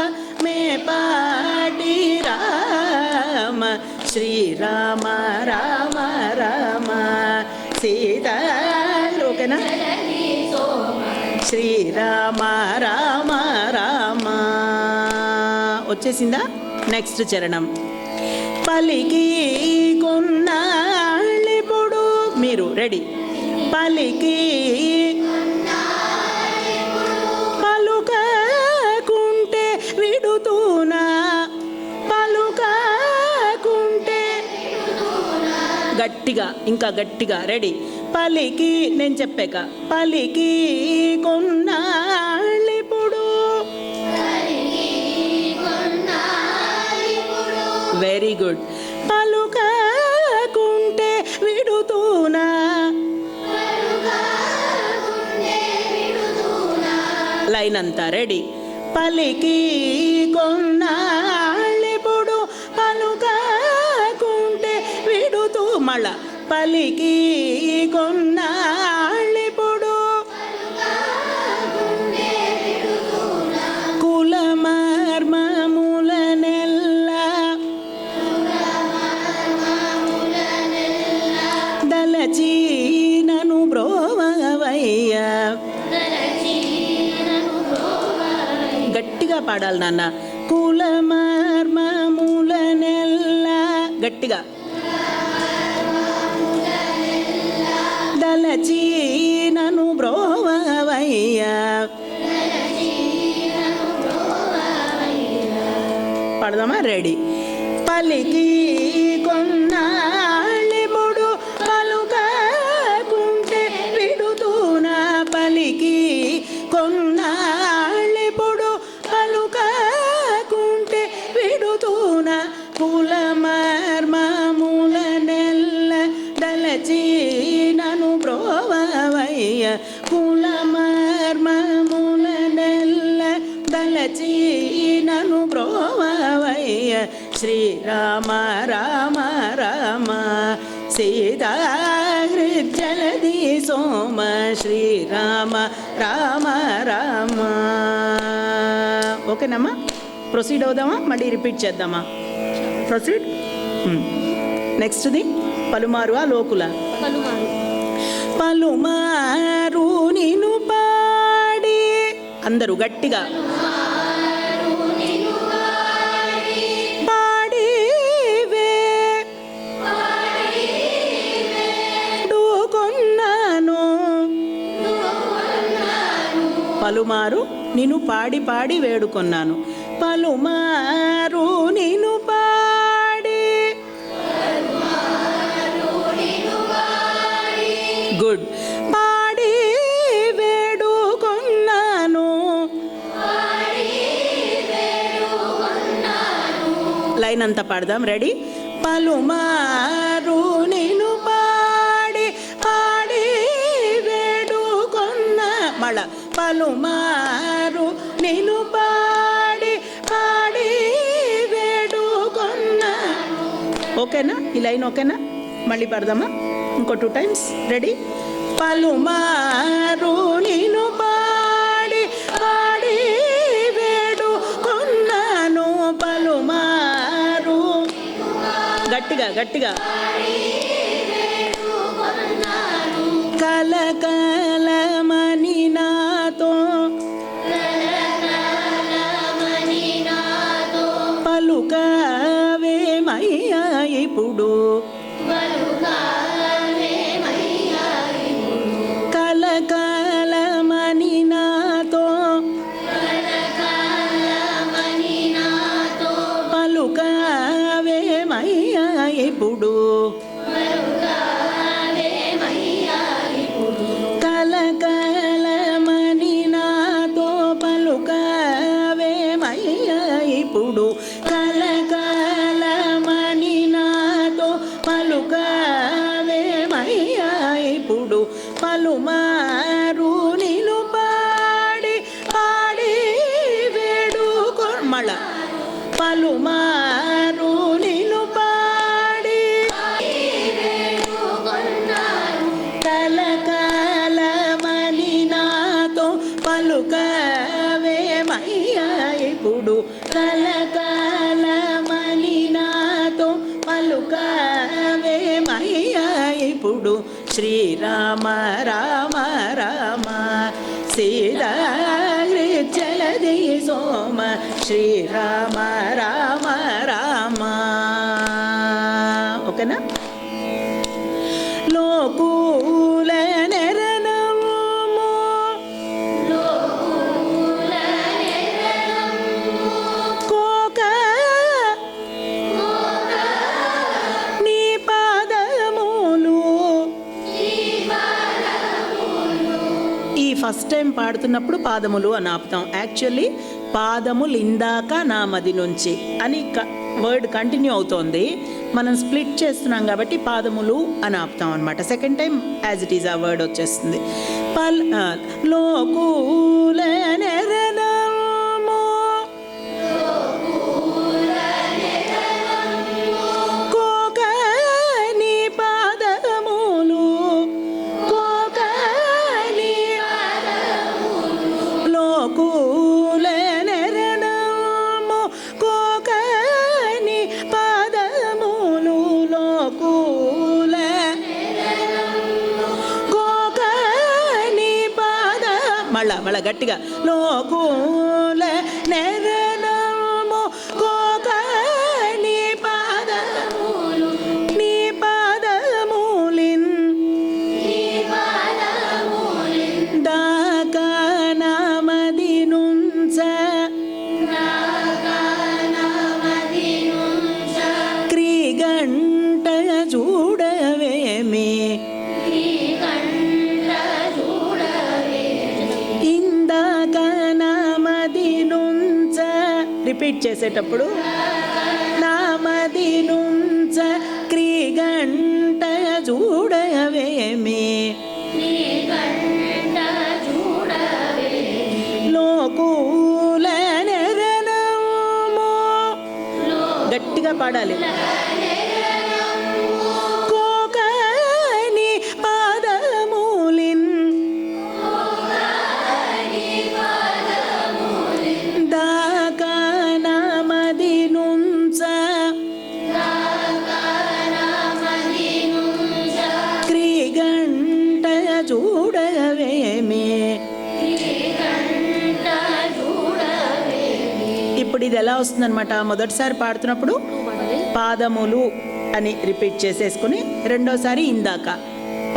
మే పాడి రామ. శ్రీరామ రామ రామ సీతా. ఓకేనా? శ్రీరామ రామ రామ. వచ్చేసిందా? నెక్స్ట్ చరణం. పలికి కొన్నాళ్ళిప్పుడు. మీరు రెడీ? పలికి పలుకకుంటే విడుతూనా, పలుకకుంటే గట్టిగా, ఇంకా గట్టిగా. రెడీ? పలికి, నేను చెప్పాక పలికి కొన్నాళ్ళిప్పుడు. Very good. పలుకకుంటే విడుతూనా, లైన్ అంతా. రెడీ? పలికి కొన్నాళ్ళిప్పుడు పలుకకుంటే విడుతూ. మళ్ళా పలికి కొన్నాళ్ళిప్పుడు కులమర్మములనెల్ల దలచి నను బ్రోవయ్య. గట్టిగా పాడాలి నాన్న. కులమర్మములనెల్ల గట్టిగా. దలచి నను బ్రోవయ్య. పాడదామా? రెడీ? పలికి కొన్నాళ్ళిప్పుడు పలుకకుంటే విడుతూనా, పలికి కొన్నాళ్ళిప్పుడు పలుకకుంటే విడుతూనా. కులమర్మములనెల్ల దలచి నను బ్రోవయ్య. కులమర్మములనెల్ల దలచి నను బ్రోవయ్య. శ్రీరామ రామ రామ సీతా హృజ్జలది సోమ. శ్రీరామ రామ రామ. ఓకేనమ్మా? ప్రొసీడ్ అవుదామా? మళ్ళీ రిపీట్ చేద్దామా? ప్రొసీడ్. నెక్స్ట్ది పలుమారువా లోకుల? పలుమారు నిను పాడి. అందరూ గట్టిగా పాడి వేడుకొన్నాను. పలుమారు నిన్ను పాడి పాడి వేడుకొన్నాను. పలుమారు నిన్ను పాడి. గుడ్. పాడి వేడుకొన్నాను. లైన్ అంతా పాడదాం. రెడీ? పలుమారు నిన్ను పాడి పాడి వేడుకొన్న. మళ్ళా పలుమారు నిన్ను పాడి పాడి వేడుకొన్న. ఓకేనా? ఈ లైన్ ఓకేనా? మళ్ళీ పాడదామా? ఇంకో 2 times. రెడీ? పలుమారు నిన్ను పాడి పాడి వేడుకొన్నాను. పలుమారు గట్టిగా గట్టిగా. కలకలమని నాతో పలుకవేమయ్యా ఇప్పుడు. కలకలమని నాతో పలుకవేమయ్యా ఇప్పుడు. పలుకవేమయ్యా ఇప్పుడు కలకాలమని నాతో పలుకవేమయ్యా ఇప్పుడు శ్రీరామ రామ రామ సీతాగ్రిజలది సోమ శ్రీరామ రామ రామ. ఓకేనా? లోకూల నెరనము కోక నీ పాదములు. ఈ ఫస్ట్ టైం పాడుతున్నప్పుడు పాదములు అని ఆపుతాం. యాక్చువల్లీ పాదములు ఇందాక నా మది నుంచి అని వర్డ్ కంటిన్యూ అవుతోంది. మనం స్ప్లిట్ చేస్తున్నాం కాబట్టి పాదములు అని ఆపుతాం అనమాట. Second time as it is ఆ వర్డ్ వచ్చేస్తుంది. లోకూల నెరనము కోక నీ పాదములు కోక నీ లోకూల నెరనము కోక నీ పాదములు లోకూల కోక నీ పాద మళ్ళా గట్టిగా లోకూల నెరనము కోక నీ పాదములు నీ పాదములిన్ దాకా నామది నుంచ క్రీగంట చూడవేమి ఇందాక నామది నుంచ రిపీట్ చేసేటప్పుడు నామది నుంచ క్రీగంట చూడవేమి లోకూల నెరనము గట్టిగా పాడాలి. కోక నీ పాదములిన్ దాకా నామది నుంచ క్రీగంట చూడవేమి. ఇప్పుడు ఇది ఎలా వస్తుందన్నమాట? మొదటిసారి పాడుతున్నప్పుడు పాదములు అని రిపీట్ చేసేసుకుని రెండోసారి ఇందాక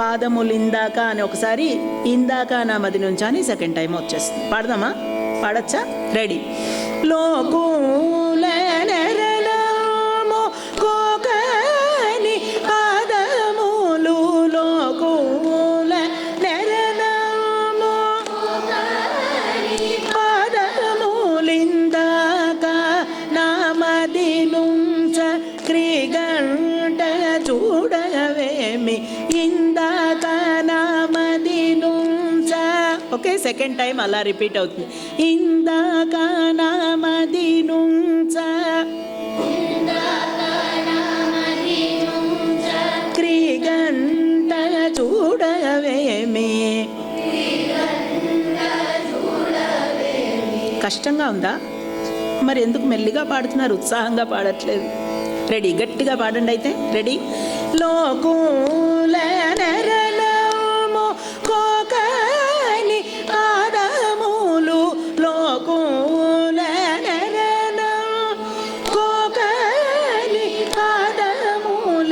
పాదములు ఇందాక అని ఒకసారి ఇందాక నా మది నుంచి అని సెకండ్ టైం వచ్చేస్తుంది. పాడదామా? పాడచ్చా? రెడీ. లోకూల నెరనము కోక నీ పాదములు లోకూల నెరనము పాదములిందాక నామది నుంచ క్రీగంట చూడవేమి ఇందాక నామది నుంచ. ఓకే, సెకండ్ టైం అలా రిపీట్ అవుతుంది. ఇందాక నామది నుంచ క్రీగంట చూడవేమి. కష్టంగా ఉందా? మరి ఎందుకు మెల్లిగా పాడుతున్నారు? ఉత్సాహంగా పాడట్లేదు. రెడీ, గట్టిగా పాడండి అయితే. రెడీ. లోకూల నెరనము కోక నీ పాదములు లోకూల నెరనము కోక నీ పాదములిందాక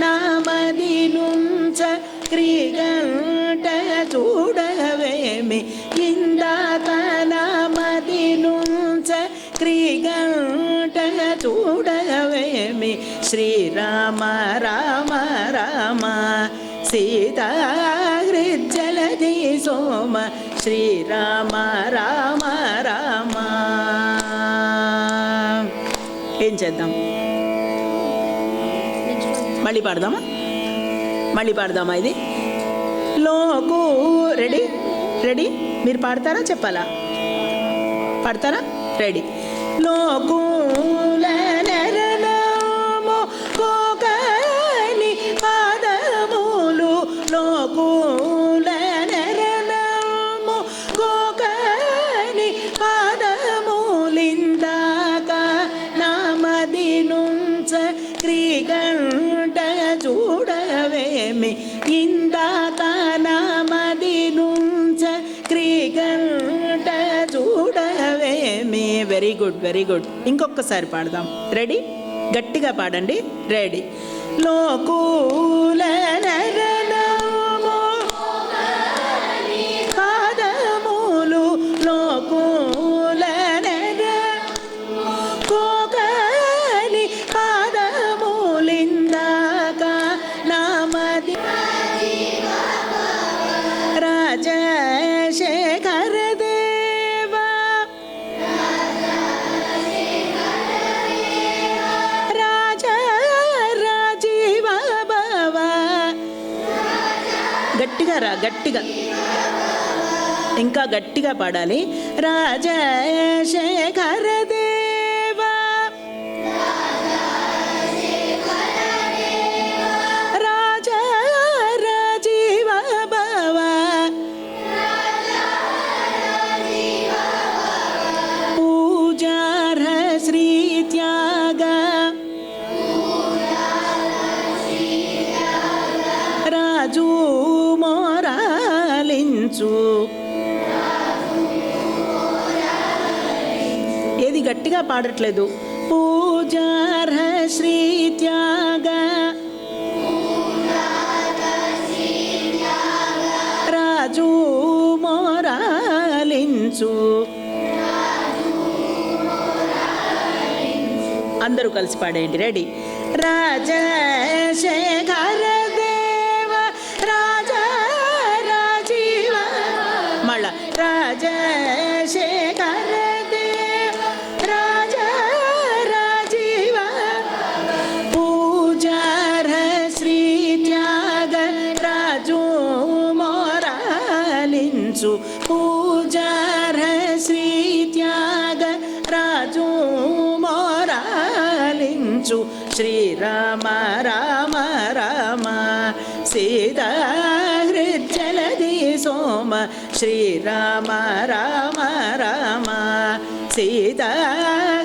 నామది నుంచ క్రీగంట చూడవేమి ఇందాక నామది నుంచ క్రీగంట చూడవేమి. శ్రీరామ రామ రామ సీతాగ్రిజలది సోమ శ్రీరామ రామ రామ. ఏం చేద్దాం? మళ్ళీ పాడదామా? మళ్ళీ పాడదామా? ఇది లోకు. Ready ready. మీరు పాడతారా చెప్పాలా? పాడతారా? రెడీ. లోకూల నెరనము కోక నీ పాదములు లోకూల నెరనము వెరీ గుడ్, వెరీ గుడ్. ఇంకొకసారి పాడదాం. రెడీ? గట్టిగా పాడండి. రెడీ. లోకూల నరనమో పాదములు లోకూల నర కోకలి పాదములిందాక నామది రాజశేఖర దేవా రాజా రాజీవ బావా. గట్టిగా రా, గట్టిగా, ఇంకా గట్టిగా పాడాలి. రాజశేఖర దేవా రాజా రాజీవ బావా పూజార్హ శ్రీ త్యాగ రాజు మోరాలించు. ఏది గట్టిగా పాడట్లేదు. పూజార్హ శ్రీ త్యాగ రాజు మోరాలించు. అందరూ కలిసి పాడేయండి. రెడీ. రాజశేఖర దేవ రాజా రాజీవ. మళ్ళా రాజశేఖర దేవ రాజా రాజీవ పూజార్హ శ్రీ త్యాగ రాజు మోరాలించు. పూజార్హ శ్రీ త్యాగ రాజు మోరాలించు. శ్రీరామ రామ రామ సీతా హృజ్జలధి సోమ. శ్రీరామ రామ రామ సీతా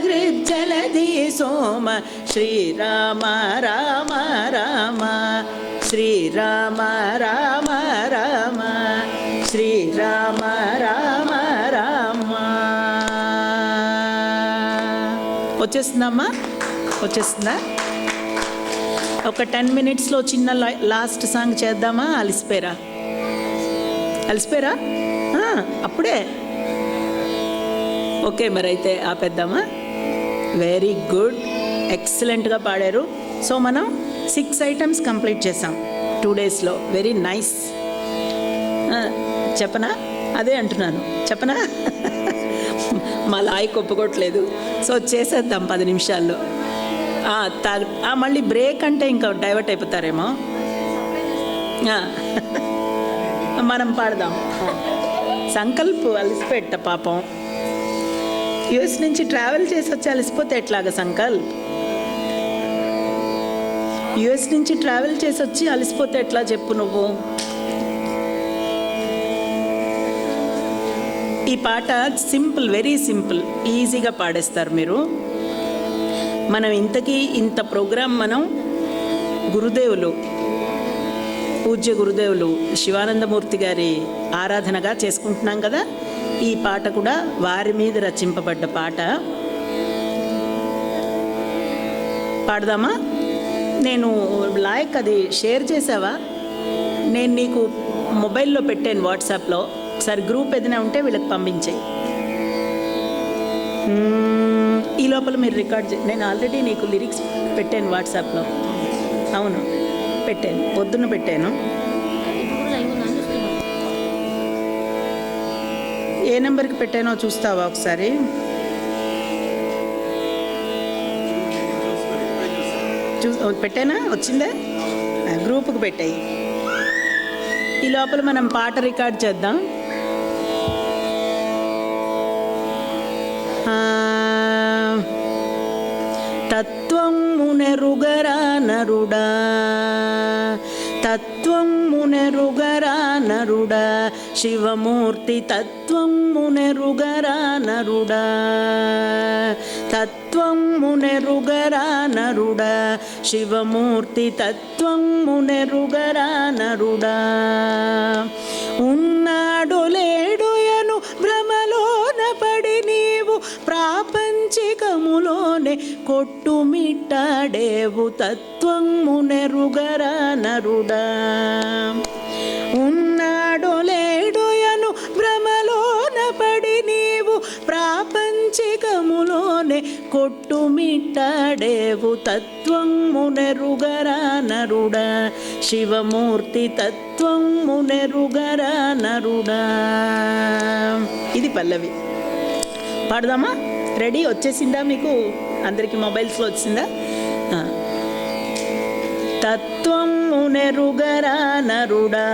హృజ్జలధి సోమ. శ్రీరామ రామ రామ శ్రీరామ రామ రామ శ్రీరామ రామ రామ. వచ్చేస్తుందమ్మా? వచ్చేస్తుందా? ఒక 10 minutesలో చిన్న లాస్ట్ సాంగ్ చేద్దామా? అలిసిపోయారా? అలిసిపోయారా? అప్పుడే ఓకే, మరి అయితే ఆపేద్దామా? వెరీ గుడ్, ఎక్సలెంట్గా పాడారు. సో మనం 6 items కంప్లీట్ చేసాం 2 daysలో. Very nice. చెప్పనా? అదే అంటున్నాను, చెప్పనా? మా లాయక్ ఒప్పుకోవట్లేదు. సో చేసేద్దాం 10 నిమిషాల్లో. మళ్ళీ బ్రేక్ అంటే ఇంకా డైవర్ట్ అయిపోతారేమో. మనం పాడదాం. సంకల్ప్ అలసిపెట్ట పాపం. యూఎస్ నుంచి ట్రావెల్ చేసి వచ్చి అలసిపోతే ఎట్లాగా సంకల్ప్? యూఎస్ నుంచి ట్రావెల్ చేసి వచ్చి అలసిపోతే ఎట్లా చెప్పు నువ్వు? ఈ పాట సింపుల్, వెరీ సింపుల్, ఈజీగా పాడేస్తారు మీరు. మనం ఇంత ప్రోగ్రాం మనం గురుదేవులు, పూజ్య గురుదేవులు శివానందమూర్తి గారి ఆరాధనగా చేసుకుంటున్నాం కదా. ఈ పాట కూడా వారి మీద రచింపబడ్డ పాట. పాడదామా? నేను లాయక్ అది షేర్ చేసావా? నేను నీకు మొబైల్లో పెట్టాను వాట్సాప్లో. ఒకసారి గ్రూప్ ఏదైనా ఉంటే వీళ్ళకి పంపించేయి. ఈ లోపల మీరు రికార్డ్ నేను ఆల్రెడీ నీకు లిరిక్స్ పెట్టాను వాట్సాప్లో. అవును పెట్టాను, పొద్దున్న పెట్టాను. ఏ నెంబర్కి పెట్టానో చూస్తావా ఒకసారి? పెట్టానా? వచ్చిందా? గ్రూప్కి పెట్టాయి. ఈ లోపల మనం పాట రికార్డ్ చేద్దాం. తత్వం మునెరుగరా నరుడా, తత్వం మునెరుగరా నరుడా, శివమూర్తి తత్వం మునెరుగరా నరుడా, తత్వం మునెరుగరా నరుడా, శివమూర్తి తత్వం మునెరుగరా నరుడా. ఉన్నాడు లేడుయను భ్రమలోన పడి నీవు ప్రాపంచ కొట్టుమిట్టాడేవు తత్వమునెరుగరా నరుడా. ఉన్నాడో లేడోయను భ్రమలోన పడి నీవు ప్రాపంచికములోనే కొట్టుమిట్టాడేవు తత్వమునెరుగరా నరుడా. శివమూర్తి తత్వమునెరుగరా నరుడా. ఇది పల్లవి. పాడదామా? రెడీ? వచ్చేసిందా మీకు అందరికీ? మొబైల్స్లో వచ్చిందా? తత్వమునెరుగరా నరుడా,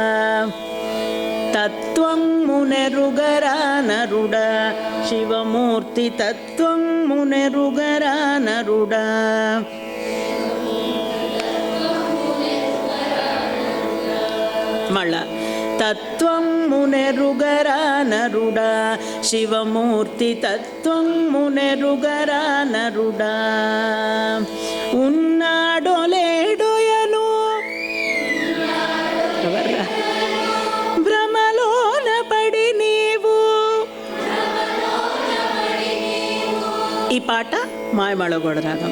తత్వమునెరుగరా నరుడా. శివమూర్తి తత్వమునెరుగరా నరుడా. మళ్ళా తత్వమునెరుగరా నరుడా. శివమూర్తి తత్వమునెరుగరా నరుడా. ఉన్నాడో లేడోయను భ్రమలోన పడి నీవు. ఈ పాట మాయమాళగోడ రాగం.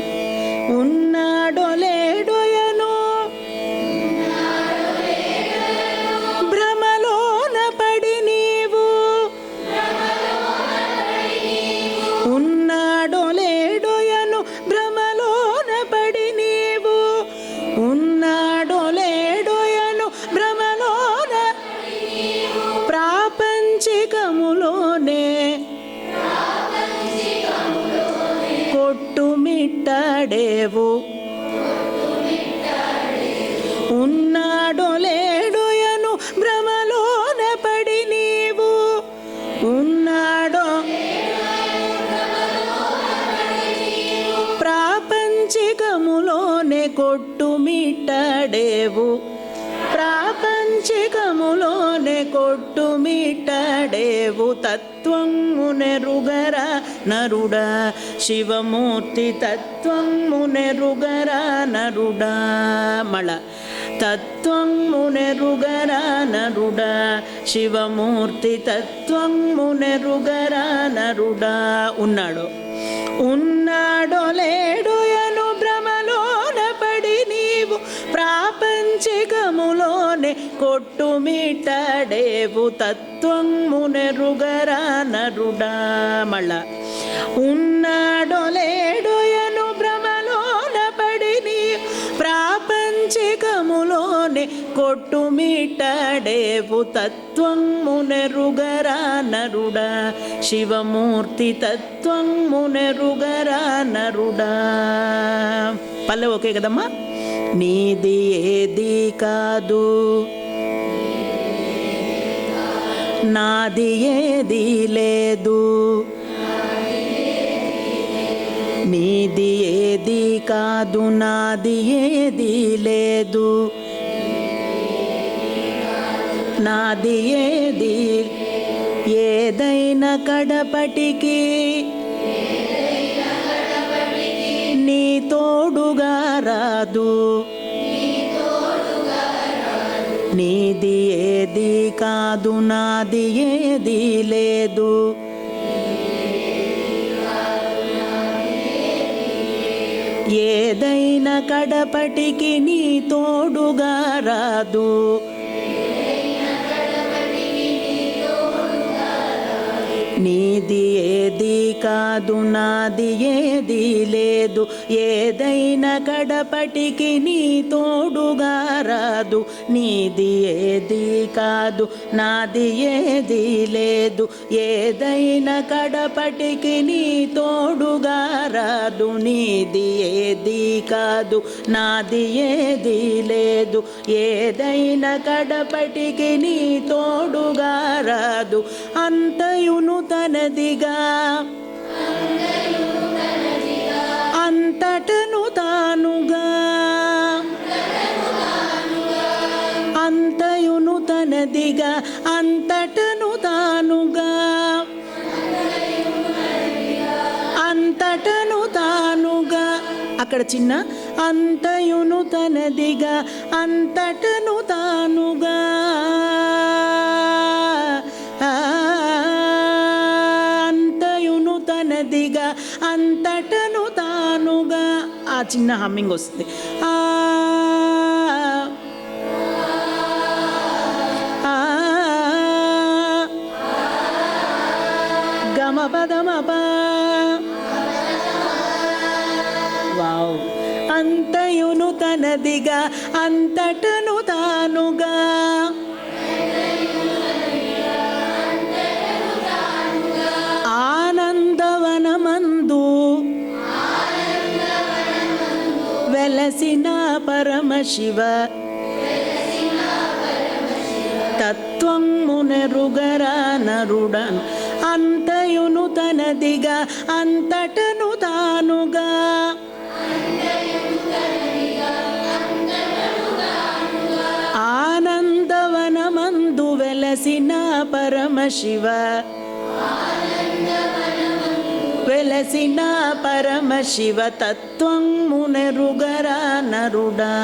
ఉన్నాడో లేడోయను భ్రమలోన పడి నీవు. ఉన్నాడో లేడోయను భ్రమలోన పడి నీవు. ఉన్నాడో లేడోయను భ్రమలోన ప్రాపంచికములోనే కొట్టుమిట్టాడేవు. ఉన్నాడో లేడోయను భ్రమలోన పడి నీవు. ఉన్నాడో ప్రాపంచికములోనే కొట్టుమిట్టాడేవు. ప్రాపంచికములోనే కొట్టుమిట్టాడేవు తత్వమునెరుగరా నరుడా. శివమూర్తి తత్వమునెరుగరా నరుడా. మళ తత్వమునెరుగరా నరుడా. శివమూర్తి తత్వమునెరుగరా నరుడా. ఉన్నాడో ఉన్నాడో లేడోయను భ్రమలోన పడి నీవు ప్రాపంచికములోనే కొట్టుమిట్టాడేవు తత్వమునెరుగరా నరుడా. మళ్ళా ఉన్నాడో లేడోయను భ్రమలోన పడి నీవు ప్రాపంచికములోనే కొట్టుమిట్టాడేవు తత్వమునెరుగరా నరుడా. శివమూర్తి తత్వమునెరుగరా నరుడా. పల్లె ఓకే కదమ్మా? నీది ఏది కాదు, నాది ఏది లేదు. నీది ఏది కాదు, నాది ఏది లేదు. నాది ఏది ఏదైనా కడపటికి నీ తోడుగా రాదు. నీది ఏది కాదు, నాది ఏది లేదు. ఏదైనా కడపటికి నీ తోడుగా రాదు. నీది ఏది కాదు, నాది ఏది లేదు. ఏదైనా కడపటికి నీ తోడుగా రాదు. నీది ఏది కాదు, నాది ఏది లేదు. ఏదైనా కడపటికి నీ తోడుగా రాదు. నీది ఏది కాదు, నాది ఏది లేదు. ఏదైనా కడపటికి నీ తోడుగా రాదు. అంతయును తనదిగా, అంతటను తానుగా. అంతయును తనదిగా, అంతటను తానుగా. అంతటను తానుగా. అక్కడ చిన్న అంతయును తనదిగా, అంతటను తానుగా. అంతయును తనదిగా, అంతటను తానుగా. ఆ చిన్న హమ్మింగ్ వస్తుంది. ఆ గమ పదమప. వావ్. అంతయును తనదిగా అంతటను తానుగా ఆనందవనమందు వెలసిన పరమశివ తత్వమునెరుగరా నరుడన్. అంతయును తనదిగా అంతటను తానుగా ఆనందవనమందు వెలసిన పరమశివ వెలసిన పరమశివ తత్వమునెరుగరా నరుడా.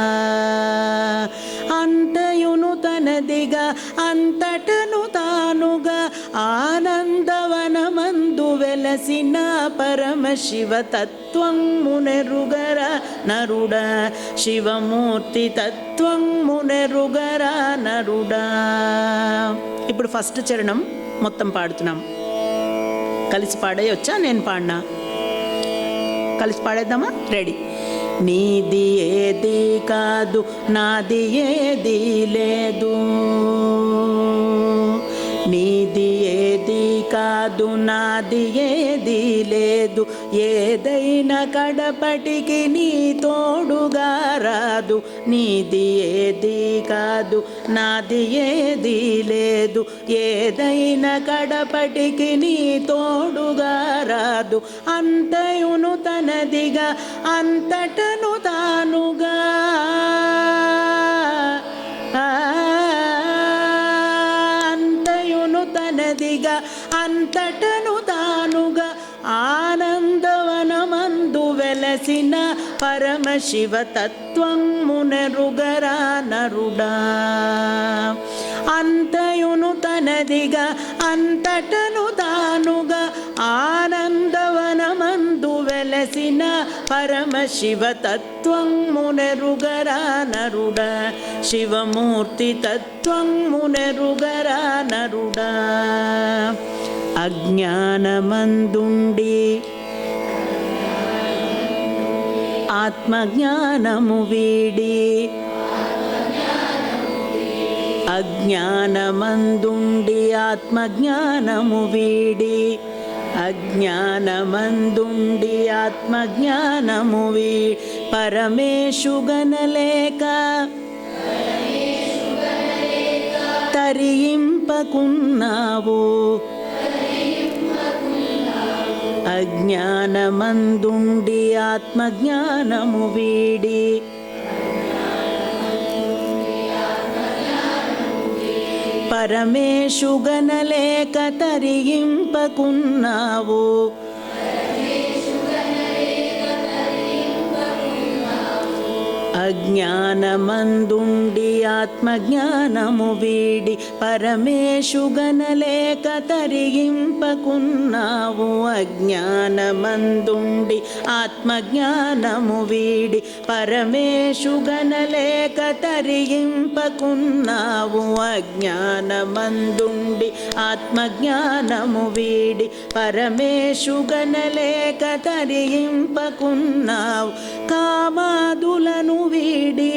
అంతయును తనదిగా అంతటను తానుగా ఆనందవనమందు వెలసిన పరమశివ తత్వమునెరుగరా నరుడా. శివమూర్తి తత్వమునెరుగరా నరుడా. ఇప్పుడు ఫస్ట్ చరణం మొత్తం పాడుతున్నాం. కలిసి పాడేయొచ్చా? నేను పాడినా కలిసి పాడేద్దామా? రెడీ. నీది ఏది కాదు, నాది ఏది లేదు. నీది ఏది కాదు, నాది ఏది లేదు. ఏదైనా కడపటికి నీ తోడుగా రాదు. నీది ఏది కాదు, నాది ఏది లేదు. ఏదైనా కడపటికి నీ తోడుగా రాదు. అంతయును తనదిగా అంతటను తానుగా తనదిగా అంతటను తానుగా ఆనందవనమందు వెలసిన పరమశివ తత్వమునెరుగరా నరుడా. అంతయును తనదిగా అంతటను తానుగా ఆనందవనమందు వెలసిన పరమశివ తత్వమునెరుగరా నరుడా. శివమూర్తి తత్వమునెరుగరా నరుడా. అజ్ఞానమందుండి ఆత్మజ్ఞానము వీడి. అజ్ఞానమందుండి ఆత్మజ్ఞానము వీడి. అజ్ఞానమందుండి ఆత్మజ్ఞానము వీడి. పరమేశుగనలేక తరింపకున్నావు. అజ్ఞానమందుండి ఆత్మజ్ఞానము వీడి. పరమేశుగనలేక తరింపకున్నావు. అజ్ఞానమందుండి ఆత్మజ్ఞానము వీడి. పరమేశుగనలేక తరింపకున్నావు. అజ్ఞానమందుండి ఆత్మజ్ఞానము వీడి. పరమేశుగనలేక తరింపకున్నావు. అజ్ఞానమందుండి ఆత్మజ్ఞానము వీడి. పరమేశుగనలేక తరింపకున్నావు. కామాదులను వీడి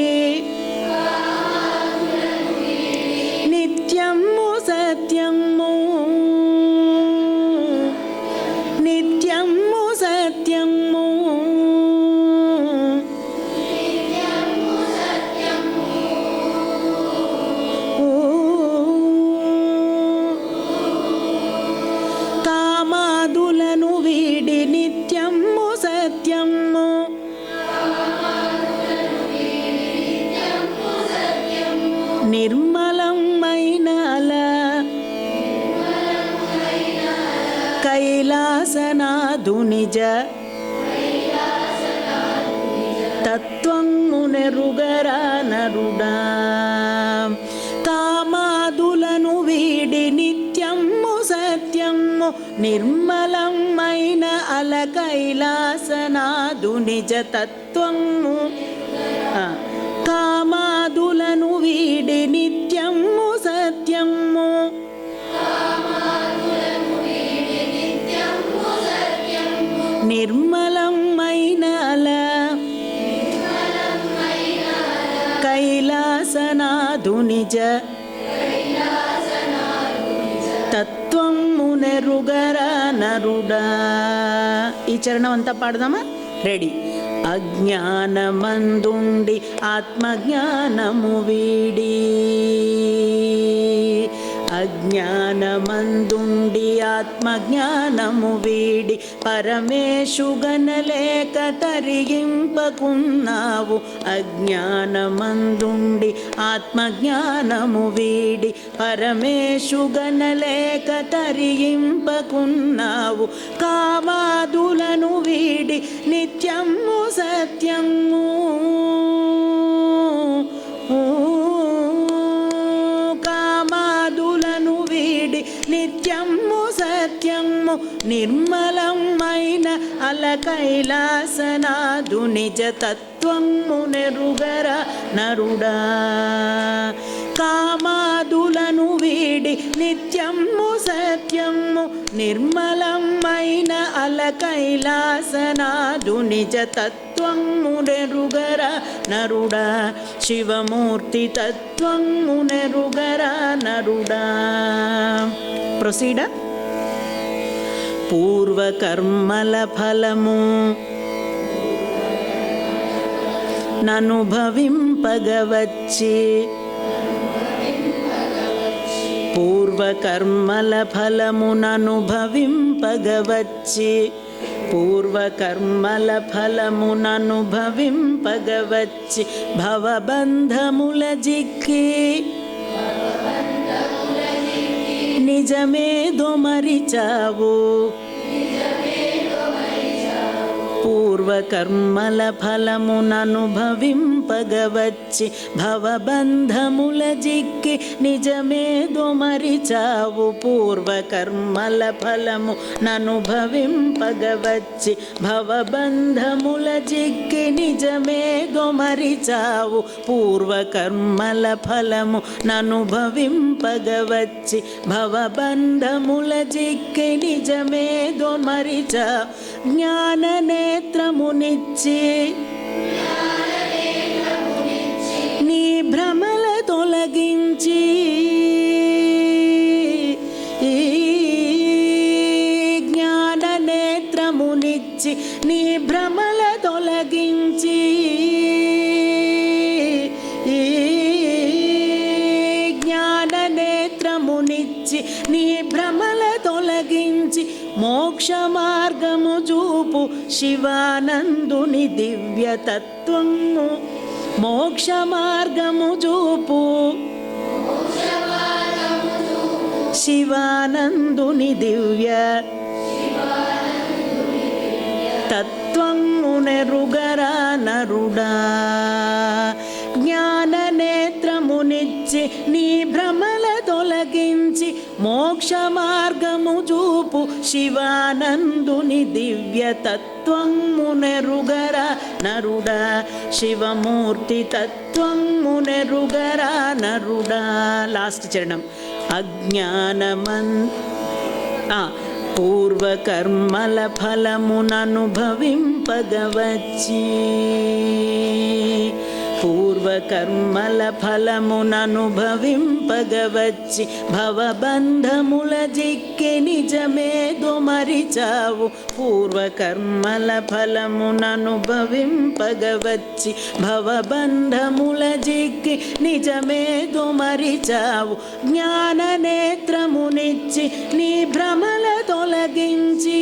నిత్యము సత్యము నిత్యము సత్యము కామాదులను వీడి నిత్యము సత్యము. నిర్మలమైన కైలాసనాథు నిజ తత్వమునెరుగరా నరుడా. కామాదులను వీడి నిత్యము సత్యము. నిర్మలమైన అల కైలాసనాదు నిజ తత్వము కామాదులను వీడి నిత్యము సత్యము నిర్మలమైన అల కైలాసనాదు నిజ తత్వము నెరుగరా నరుడా. ఈ చరణం అంతా పాడదామా? రెడీ. అజ్ఞానమందుండి ఆత్మజ్ఞానము వీడి, అజ్ఞానమందుండి ఆత్మజ్ఞానము వీడి పరమేశుగనలేక తరింపకున్నావు. అజ్ఞానమందుండి ఆత్మజ్ఞానము వీడి పరమేశుగనలేక తరింపకున్నావు. కామాదులను వీడి నిత్యము సత్యము కామాదులను వీడి నిత్యము సత్యము నిర్మలమైన అల కైలాసనాదు నిజ తత్వము నెరుగర నరుడా. కామాదులను వీడి నిత్యము సత్యము నిర్మలమైన అల కైలాసనాదు నిజ తత్వము నెరుగర నరుడా. శివమూర్తి తత్వము నెరుగర నరుడా. ప్రొసీడా. పూర్వకర్మల ఫలము ననుభవింపగవచ్చి, పూర్వకర్మల ఫలముననుభవింపగవచ్చి, పూర్వకర్మల ఫలముననుభవింపగవచ్చి భవబంధముల జిక్కి నిజమేదో మరిచావు. పూర్వకర్మల ఫలముననుభవింపగవచ్చి భవబంధముల జిక్కి నిజమేదో మరిచావు. పూర్వకర్మల ఫలము ననుభవింపగవచ్చి భవబంధముల జిక్కి నిజమేదో మరిచావు. పూర్వకర్మల ఫలము ననుభవింపగవచ్చి భవబంధముల జిక్కి నిజమేదో మరిచావు. జ్ఞాననేత్రమునిచ్చి నీ భ్రమల తొలగించి, జ్ఞాననేత్రమునిచ్చి నీ భ్రమల తొలగించి, జ్ఞాననేత్రమునిచ్చి నీ భ్రమల తొలగించి మోక్ష మార్గము చూపు శివానందుని దివ్య తత్వము. మోక్ష మార్గము చూపు శివానందుని దివ్య తత్వము నెరుగరా నరుడా. జ్ఞాననేత్రమునిచ్చి నీ భ్రమల తొలగించి మోక్ష మార్గము చూపు శివానందుని దివ్య తత్వము నెరుగరా నరుడా. శివమూర్తి తత్వము నెరుగరా నరుడా. లాస్ట్ చరణం. పూర్వకర్మల ఫలముననుభవింపగవచ్చి, పూర్వకర్మల ఫలముననుభవింపగవచ్చి భవబంధముల జిక్కి నిజమేదో మరిచావు. పూర్వకర్మల ఫలముననుభవింపగవచ్చి భవబంధముల జిక్కి నిజమేదో మరిచావు. జ్ఞాననేత్రమునిచ్చి నీ భ్రమల తొలగించి,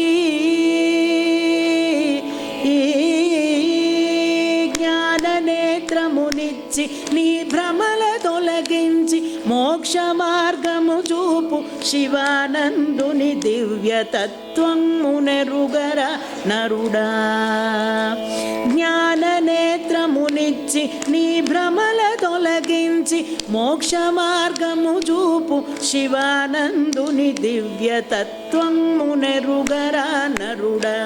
జ్ఞాననేత్రమునిచ్చి నీ భ్రమల తొలగించి మోక్ష మార్గము చూపు శివానందుని దివ్య తత్వము నెరుగరా నరుడా. జ్ఞాననేత్రమునిచ్చి నీ భ్రమల తొలగించి మోక్ష మార్గము చూపు శివానందుని దివ్య తత్వము నెరుగరా నరుడా.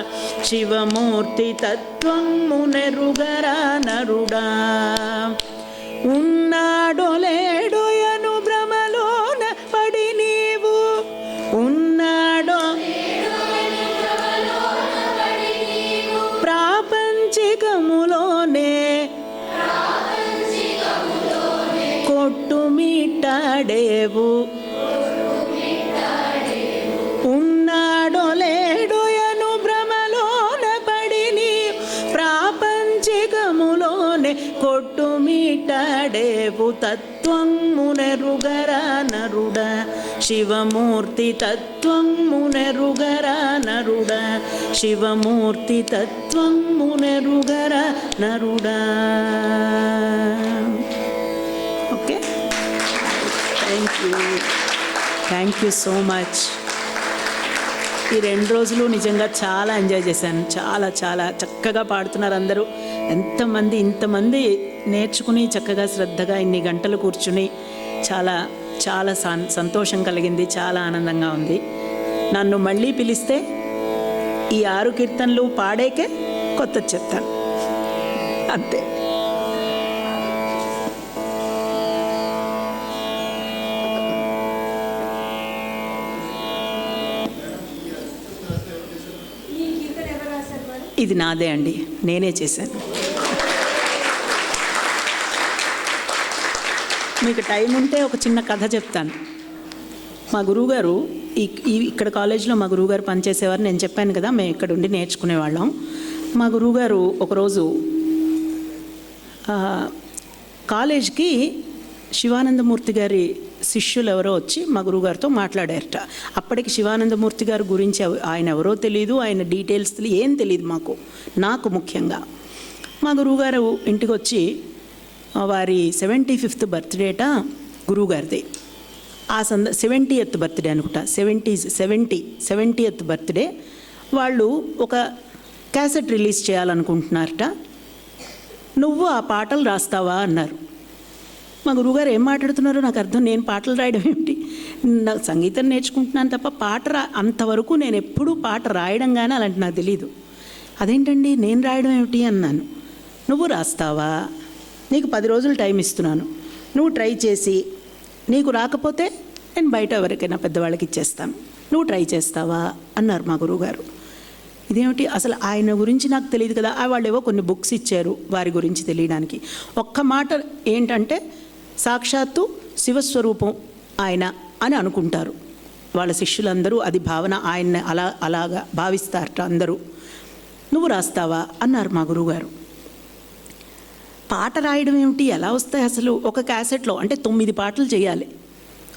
శివమూర్తి తత్వము నెరుగరా నరుడా. ఉన్నాడో లేడోయను భ్రమలోన పడి నీవు, ఉన్నాడో ప్రాపంచికములోనే కొట్టుమిట్టాడేవు. ఉన్నాడో లేడోయను భ్రమలోన పడి నీవు, ప్రాపంచికములోనే కొట్టుమిట్టాడేవు. తత్వము నెరుగరా నరుడా. శివమూర్తి తత్వము నెరుగరా నరుడా. శివమూర్తి తత్వము నెరుగరా నరుడా. Okay, thank you so much. ఈ 2 రోజులు నిజంగా చాలా ఎంజాయ్ చేశాను. చాలా చాలా చక్కగా పాడుతున్నారు అందరూ. ఇంతమంది నేర్చుకుని చక్కగా శ్రద్ధగా ఇన్ని గంటలు కూర్చుని చాలా చాలా సంతోషం కలిగింది. చాలా ఆనందంగా ఉంది. నన్ను మళ్ళీ పిలిస్తే ఈ 6 కీర్తనలు పాడేకే కొత్త చెప్తాను, అంతే. ఇది నాదే అండి, నేనే చేశాను. మీకు టైం ఉంటే ఒక చిన్న కథ చెప్తాను. మా గురువుగారు ఇక్కడ కాలేజీలో మా గురువుగారు పనిచేసేవారు. నేను చెప్పాను కదా, మేము ఇక్కడ ఉండి నేర్చుకునేవాళ్ళం. మా గురువుగారు ఒకరోజు కాలేజ్కి శివానందమూర్తి గారి శిష్యులు ఎవరో వచ్చి మా గురువుగారితో మాట్లాడారట. అప్పటికి శివానందమూర్తి గారి గురించి ఆయన ఎవరో తెలియదు, ఆయన డీటెయిల్స్ ఏం తెలియదు నాకు ముఖ్యంగా. మా గురువుగారు ఇంటికి వచ్చి వారి 75th బర్త్డేట గురువుగారిది. ఆ 70th బర్త్డే అనుకుంటా, 70th బర్త్డే. వాళ్ళు ఒక క్యాసెట్ రిలీజ్ చేయాలనుకుంటున్నారట. నువ్వు ఆ పాటలు రాస్తావా అన్నారు. మా గురువుగారు ఏం మాట్లాడుతున్నారో నాకు అర్థం. నేను పాటలు రాయడం ఏమిటి, నాకు సంగీతం నేర్చుకుంటున్నాను తప్ప అంతవరకు నేను ఎప్పుడూ పాట రాయడం కానీ అలాంటి నాకు తెలీదు. అదేంటండి నేను రాయడం ఏమిటి అన్నాను. నువ్వు రాస్తావా, నీకు 10 రోజులు టైం ఇస్తున్నాను, నువ్వు ట్రై చేసి నీకు రాకపోతే నేను బయట ఎవరికైనా పెద్దవాళ్ళకి ఇచ్చేస్తాను, నువ్వు ట్రై చేస్తావా అన్నారు మా గురువుగారు. ఇదేమిటి, అసలు ఆయన గురించి నాకు తెలియదు కదా. వాళ్ళేవో కొన్ని బుక్స్ ఇచ్చారు వారి గురించి తెలియడానికి. ఒక్క మాట ఏంటంటే సాక్షాత్తు శివస్వరూపం ఆయన అని అనుకుంటారు వాళ్ళ శిష్యులందరూ. అది భావన, ఆయన్ని అలాగా భావిస్తారట అందరూ. నువ్వు రాస్తావా అన్నారు మా గురువుగారు. పాట రాయడం ఏమిటి, ఎలా వస్తాయి అసలు? ఒక క్యాసెట్లో అంటే 9 పాటలు చేయాలి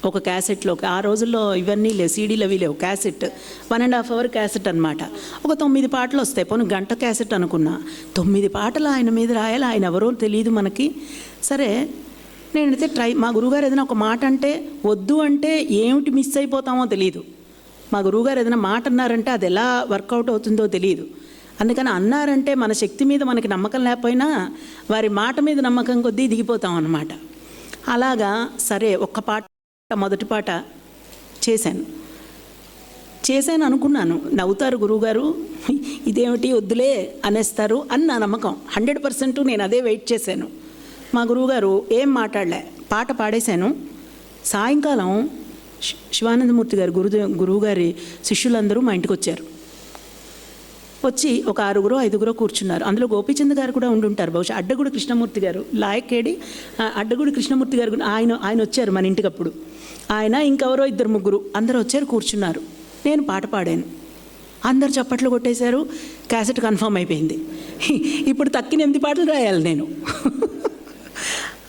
ఒక క్యాసెట్లో. ఆ రోజుల్లో ఇవన్నీ లేవు, సీడీలు అవి లేవు. క్యాసెట్ 1.5 hour క్యాసెట్ అనమాట. ఒక 9 పాటలు వస్తాయి. పోనీ గంట క్యాసెట్ అనుకున్నా. 9 పాటలు ఆయన మీద రాయాలి. ఆయన ఎవరో తెలియదు మనకి. సరే నేనైతే మా గురువుగారు ఏదైనా ఒక మాట అంటే వద్దు అంటే ఏమిటి మిస్ అయిపోతామో తెలియదు. మా గురువుగారు ఏదైనా మాట అన్నారంటే అది ఎలా వర్కౌట్ అవుతుందో తెలియదు. అందుకని అన్నారంటే మన శక్తి మీద మనకి నమ్మకం లేకపోయినా వారి మాట మీద నమ్మకం కొద్దీ దిగిపోతాం అన్నమాట. అలాగా సరే ఒక్క పాట, మొదటి పాట చేశాను అనుకున్నాను. నవ్వుతారు గురువుగారు, ఇదేమిటి వద్దులే అనేస్తారు అని నా నమ్మకం. 100% నేను అదే వెయిట్ చేశాను. మా గురువుగారు ఏం మాట్లాడలే, పాట పాడేశాను. సాయంకాలం శివానందమూర్తి గారు గురువుగారి శిష్యులందరూ మా ఇంటికి వచ్చారు. వచ్చి ఒక 6-5 కూర్చున్నారు. అందులో గోపీచంద్ గారు కూడా ఉండుంటారు బహుశా. అడ్డగూడి కృష్ణమూర్తి గారు, లాయకేడి అడ్డగూడి కృష్ణమూర్తి గారు ఆయన వచ్చారు మన ఇంటికి అప్పుడు. ఆయన ఇంకెవరో 2-3 అందరూ వచ్చారు, కూర్చున్నారు. నేను పాట పాడాను. అందరు చప్పట్లు కొట్టేశారు. క్యాసెట్ కన్ఫర్మ్ అయిపోయింది. ఇప్పుడు తక్కిన 8 పాటలు రాయాలి నేను.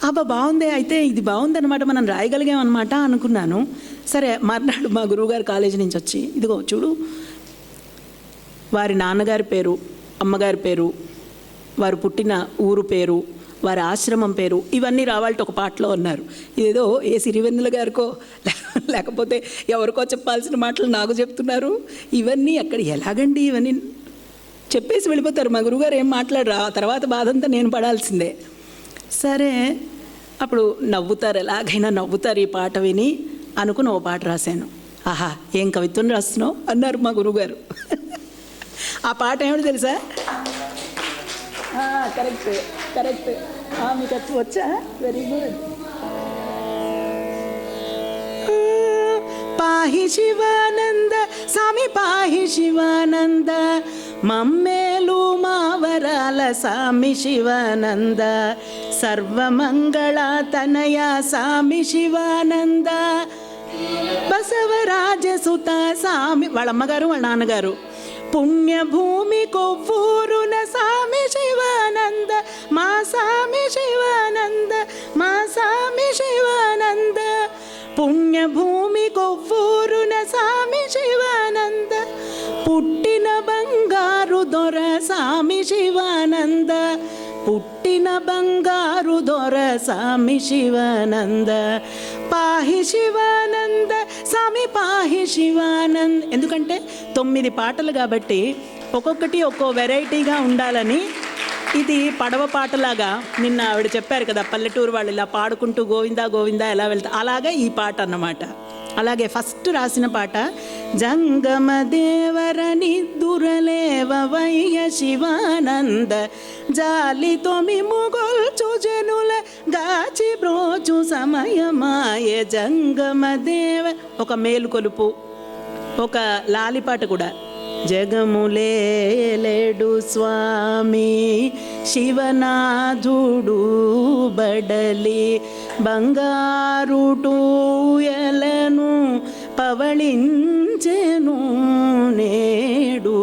అబ్బా బాగుంది, అయితే ఇది బాగుందన్నమాట, మనం రాయగలిగామన్నమాట అనుకున్నాను. సరే మర్నాడు మా గురువుగారు కాలేజీ నుంచి వచ్చి, ఇదిగో చూడు, వారి నాన్నగారి పేరు, అమ్మగారి పేరు, వారు పుట్టిన ఊరు పేరు, వారి ఆశ్రమం పేరు, ఇవన్నీ రావాలంటే ఒక పాటలో ఉన్నారు. ఇదేదో ఏ సిరివెన్నెల గారికో లేకపోతే ఎవరికో చెప్పాల్సిన మాటలు నాకు చెప్తున్నారు. ఇవన్నీ అక్కడ ఎలాగండి, ఇవన్నీ చెప్పేసి వెళ్ళిపోతారు. మా గురువుగారు ఏం మాట్లాడరు. ఆ తర్వాత బాధంతా నేను పడాల్సిందే. సరే, అప్పుడు నవ్వుతారు, ఎలాగైనా నవ్వుతారు ఈ పాట విని అనుకుని ఓ పాట రాశాను. ఆహా, ఏం కవిత్వం రాస్తున్నావు అన్నారు మా గురువుగారు. ఆ పాట ఏమిటి తెలుసా? కరెక్ట్ కరెక్ట్, మీకు అది వచ్చా? Very good. పాహి శివానంద స్వామి, పాహి శివానంద, మమ్మేలు మావరాల స్వామి శివానంద, సర్వమంగళ తనయ స్వామి శివానంద, బసవరాజసుత స్వామి, వాళ్ళ అమ్మగారు వాళ్ళ నాన్నగారు, పుణ్యభూమి కొవ్వూరున స్వామి శివానంద, మా స్వామి శివానంద, మా స్వామి శివానంద, పుణ్యభూమి కొవ్వూరున స్వామి శివానంద, పుట్టిన బంగారు దొర స్వామి శివానంద, పుట్టిన బంగారు దొర స్వామి శివానంద, పాహి శివానంద స్వామి, పాహి శివానంద. ఎందుకంటే 9 పాటలు కాబట్టి ఒక్కొక్కటి ఒక్కో వెరైటీగా ఉండాలని ఇది పడవ పాటలాగా నిన్న ఆవిడ చెప్పారు కదా, పల్లెటూరు వాళ్ళు ఇలా పాడుకుంటూ గోవిందా గోవిందా ఎలా వెళ్తా, అలాగే ఈ పాట అన్నమాట. అలాగే ఫస్ట్ రాసిన పాట జంగమ దేవరని దురలేవయ్య శివానంద, జాలితో మిముగొల్చు జనుల గాచి బ్రోచు సమయమాయ జంగమ దేవ. ఒక మేలుకొలుపు, ఒక లాలిపాట కూడా. జగములేలేడు స్వామి శివనాథుడు బడలి, బంగారు టూయలను పవళించెను నేడు,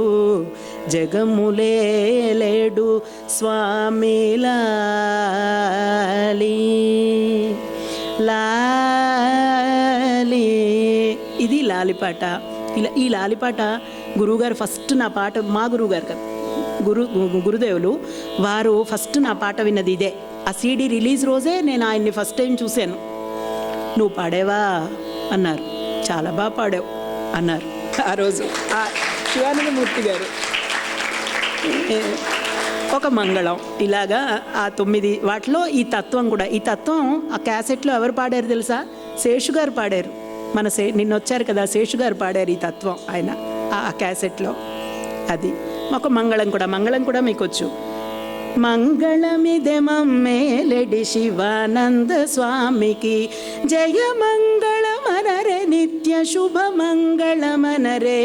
జగములేలేడు స్వామి లాలి లాలి. ఇది లాలిపాట. ఇలా ఈ లాలిపాట గురువుగారు ఫస్ట్ నా పాట, మా గురువుగారు కదా గురుదేవులు వారు ఫస్ట్ నా పాట విన్నది ఇదే. ఆ సీడీ రిలీజ్ రోజే నేను ఆయన్ని ఫస్ట్ టైం చూశాను. నువ్వు పాడేవా అన్నారు, చాలా బాగా పాడావు అన్నారు ఆ రోజు శివానందమూర్తి గారు. ఒక మంగళం, ఇలాగా ఆ 9 వాటిలో ఈ తత్వం కూడా. ఈ తత్వం ఆ క్యాసెట్లో ఎవరు పాడారు తెలుసా? శేషు గారు పాడారు. మన నిన్న వచ్చారు కదా, శేషు గారు పాడారు ఈ తత్వం ఆయన ఆ క్యాసెట్లో. అది ఒక మంగళం కూడా. మంగళం కూడా మీకు వచ్చు. మంగళమిదే మమ్మేలెడి శివానంద స్వామికి, జయ మంగళమనరే నిత్య శుభ మంగళమనరే,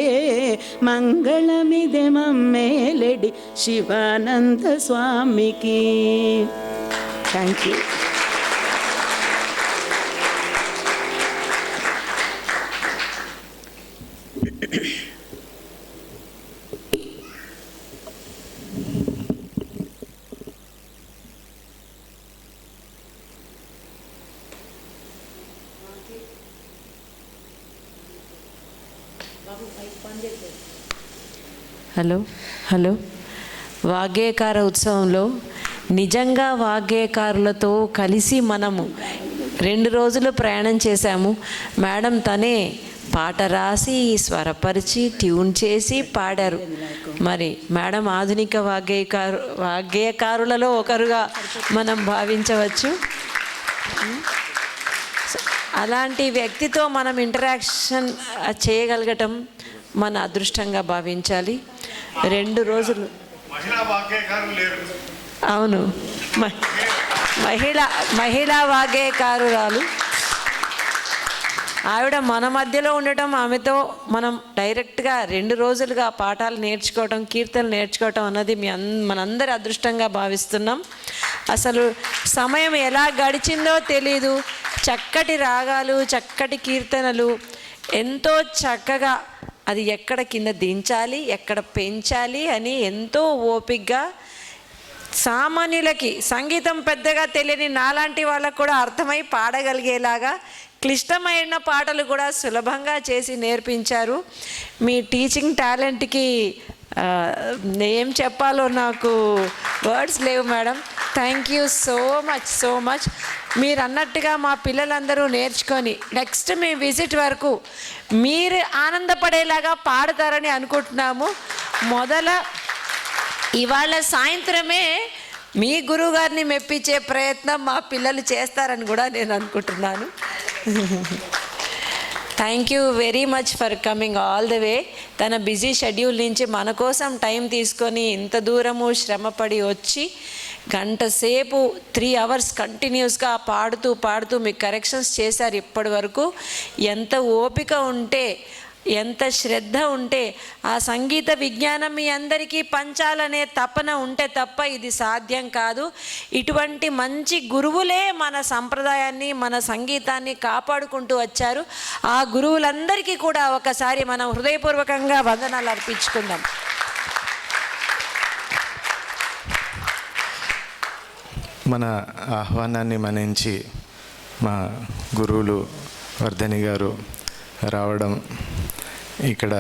మంగళమిదే మమ్మేలెడి శివానంద స్వామికి. Thank you. Hello hello. వాగ్గేయకార ఉత్సవంలో నిజంగా వాగ్గేయకారులతో కలిసి మనము 2 రోజులు ప్రయాణం చేశాము. మేడం తనే పాట రాసి స్వరపరిచి ట్యూన్ చేసి పాడారు. మరి మేడం ఆధునిక వాగ్గేయకారులలో ఒకరుగా మనం భావించవచ్చు. అలాంటి వ్యక్తితో మనం ఇంటరాక్షన్ చేయగలగటం మన అదృష్టంగా భావించాలి. 2 రోజులు. అవును, మహిళా వాగ్గేయకారురాలు ఆవిడ మన మధ్యలో ఉండటం, ఆమెతో మనం డైరెక్ట్గా 2 రోజులుగా పాఠాలు నేర్చుకోవటం, కీర్తనలు నేర్చుకోవటం అన్నది మనందరి అదృష్టంగా భావిస్తున్నాం. అసలు సమయం ఎలా గడిచిందో తెలీదు. చక్కటి రాగాలు, చక్కటి కీర్తనలు, ఎంతో చక్కగా అది ఎక్కడ కింద దించాలి, ఎక్కడ పెంచాలి అని ఎంతో ఓపికగా, సామాన్యులకి సంగీతం పెద్దగా తెలియని నాలాంటి వాళ్ళకు కూడా అర్థమై పాడగలిగేలాగా క్లిష్టమైన పాటలు కూడా సులభంగా చేసి నేర్పించారు. మీ టీచింగ్ టాలెంట్కి ఏం చెప్పాలో నాకు వర్డ్స్ లేవు madam. Thank you so much, so much. మీరు అన్నట్టుగా మా పిల్లలందరూ నేర్చుకొని నెక్స్ట్ మీ విజిట్ వరకు మీరు ఆనందపడేలాగా పాడతారని అనుకుంటున్నాము. ఇవాళ సాయంత్రమే మీ గురువుగారిని మెప్పించే ప్రయత్నం మా పిల్లలు చేస్తారని కూడా నేను అనుకుంటున్నాను. Thank you very much for coming all the way. తన బిజీ షెడ్యూల్ నుంచి మన కోసం టైం తీసుకొని ఇంత దూరము శ్రమపడి వచ్చి గంట సేపు 3 hours కంటిన్యూస్గా పాడుతూ మీకు కరెక్షన్స్ చేశారు. ఇప్పటి వరకు ఎంత ఓపిక ఉంటే, ఎంత శ్రద్ధ ఉంటే, ఆ సంగీత విజ్ఞానం మీ అందరికీ పంచాలనే తపన ఉంటే తప్ప ఇది సాధ్యం కాదు. ఇటువంటి మంచి గురువులే మన సంప్రదాయాన్ని, మన సంగీతాన్ని కాపాడుకుంటూ వచ్చారు. ఆ గురువులందరికీ కూడా ఒకసారి మనం హృదయపూర్వకంగా వందనాలు అర్పించుకుందాం. మన ఆహ్వానాన్ని మన్నించి మా గురువులు వర్ధని గారు రావడం, ఇక్కడ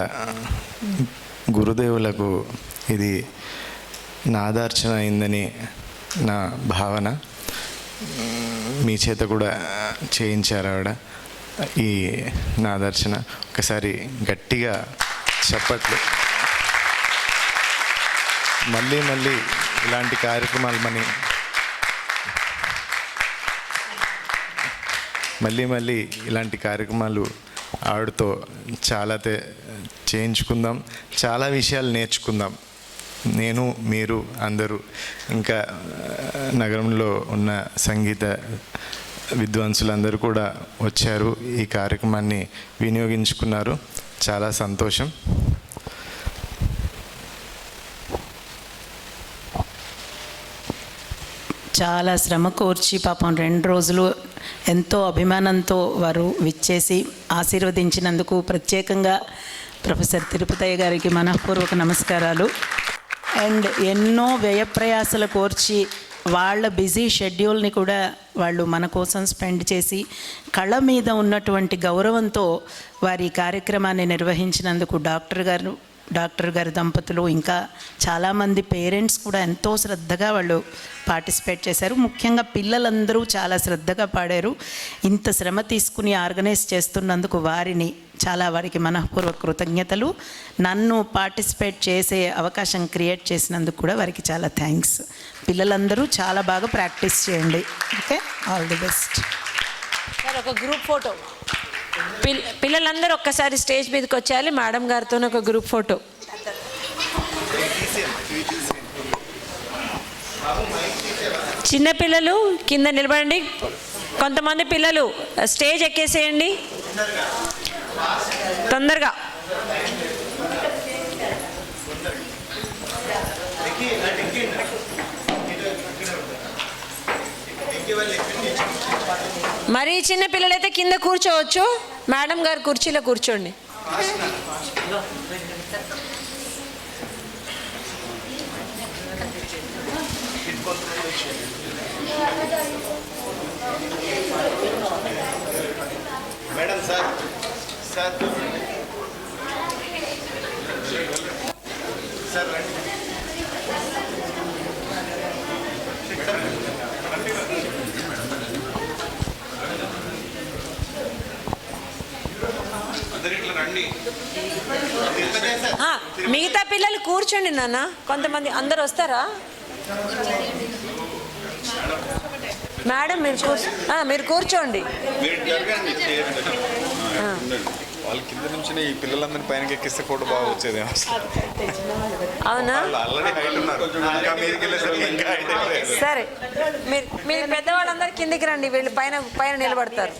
గురుదేవులకు ఇది నాదార్చన అయిందని నా భావన. మీ చేత కూడా చేయించారు ఆవిడ ఈ నాదార్చన. ఒకసారి గట్టిగా చప్పట్లు. మళ్ళీ ఇలాంటి కార్యక్రమాలు మళ్ళీ ఇలాంటి కార్యక్రమాలు ఆవిడతో చాలా చేయించుకుందాం, చాలా విషయాలు నేర్చుకుందాం. నేను, మీరు అందరూ, ఇంకా నగరంలో ఉన్న సంగీత విద్వాంసులందరూ కూడా వచ్చారు, ఈ కార్యక్రమాన్ని వినియోగించుకున్నారు. చాలా సంతోషం. చాలా శ్రమ కోర్చి పాపం 2 రోజులు ఎంతో అభిమానంతో వారు విచ్చేసి ఆశీర్వదించినందుకు ప్రత్యేకంగా ప్రొఫెసర్ తిరుపతయ్య గారికి మనఃపూర్వక నమస్కారాలు. అండ్ ఎన్నో వ్యయప్రయాసలు కోర్చి వాళ్ళ బిజీ షెడ్యూల్ని కూడా వాళ్ళు మన కోసం స్పెండ్ చేసి కళ మీద ఉన్నటువంటి గౌరవంతో వారి కార్యక్రమాన్ని నిర్వహించినందుకు డాక్టర్ గారి దంపతులు, ఇంకా చాలామంది పేరెంట్స్ కూడా ఎంతో శ్రద్ధగా వాళ్ళు పార్టిసిపేట్ చేశారు. ముఖ్యంగా పిల్లలందరూ చాలా శ్రద్ధగా పాడారు. ఇంత శ్రమ తీసుకుని ఆర్గనైజ్ చేస్తున్నందుకు వారికి మనఃపూర్వక కృతజ్ఞతలు. నన్ను పార్టిసిపేట్ చేసే అవకాశం క్రియేట్ చేసినందుకు కూడా వారికి చాలా థ్యాంక్స్. పిల్లలందరూ చాలా బాగా ప్రాక్టీస్ చేయండి. Okay, all the best. Sir, ఒక గ్రూప్ ఫోటో. పిల్లలందరూ ఒక్కసారి స్టేజ్ మీదకి వచ్చేయాలి. మేడం గారితో ఒక గ్రూప్ ఫోటో. చిన్నపిల్లలు కింద నిలబడండి. కొంతమంది పిల్లలు స్టేజ్ ఎక్కేసేయండి తొందరగా. మరీ చిన్న పిల్లలైతే కింద కూర్చోవచ్చు. మేడం గారు కుర్చీలో కూర్చోండి. మేడం సార్ మిగతా పిల్లలు కూర్చోండి నాన్న. కొంతమంది అందరు వస్తారా? మేడం మీరు కూర్చోండి. వాళ్ళ కింద నుంచి ఈ పిల్లలందరినీ పైన ఎక్కిస్తే ఫోటో బాగా వచ్చేది. అవునా? సరే, మీరు పెద్దవాళ్ళందరూ కిందికి రండి. వీళ్ళు పైన నిలబడతారు.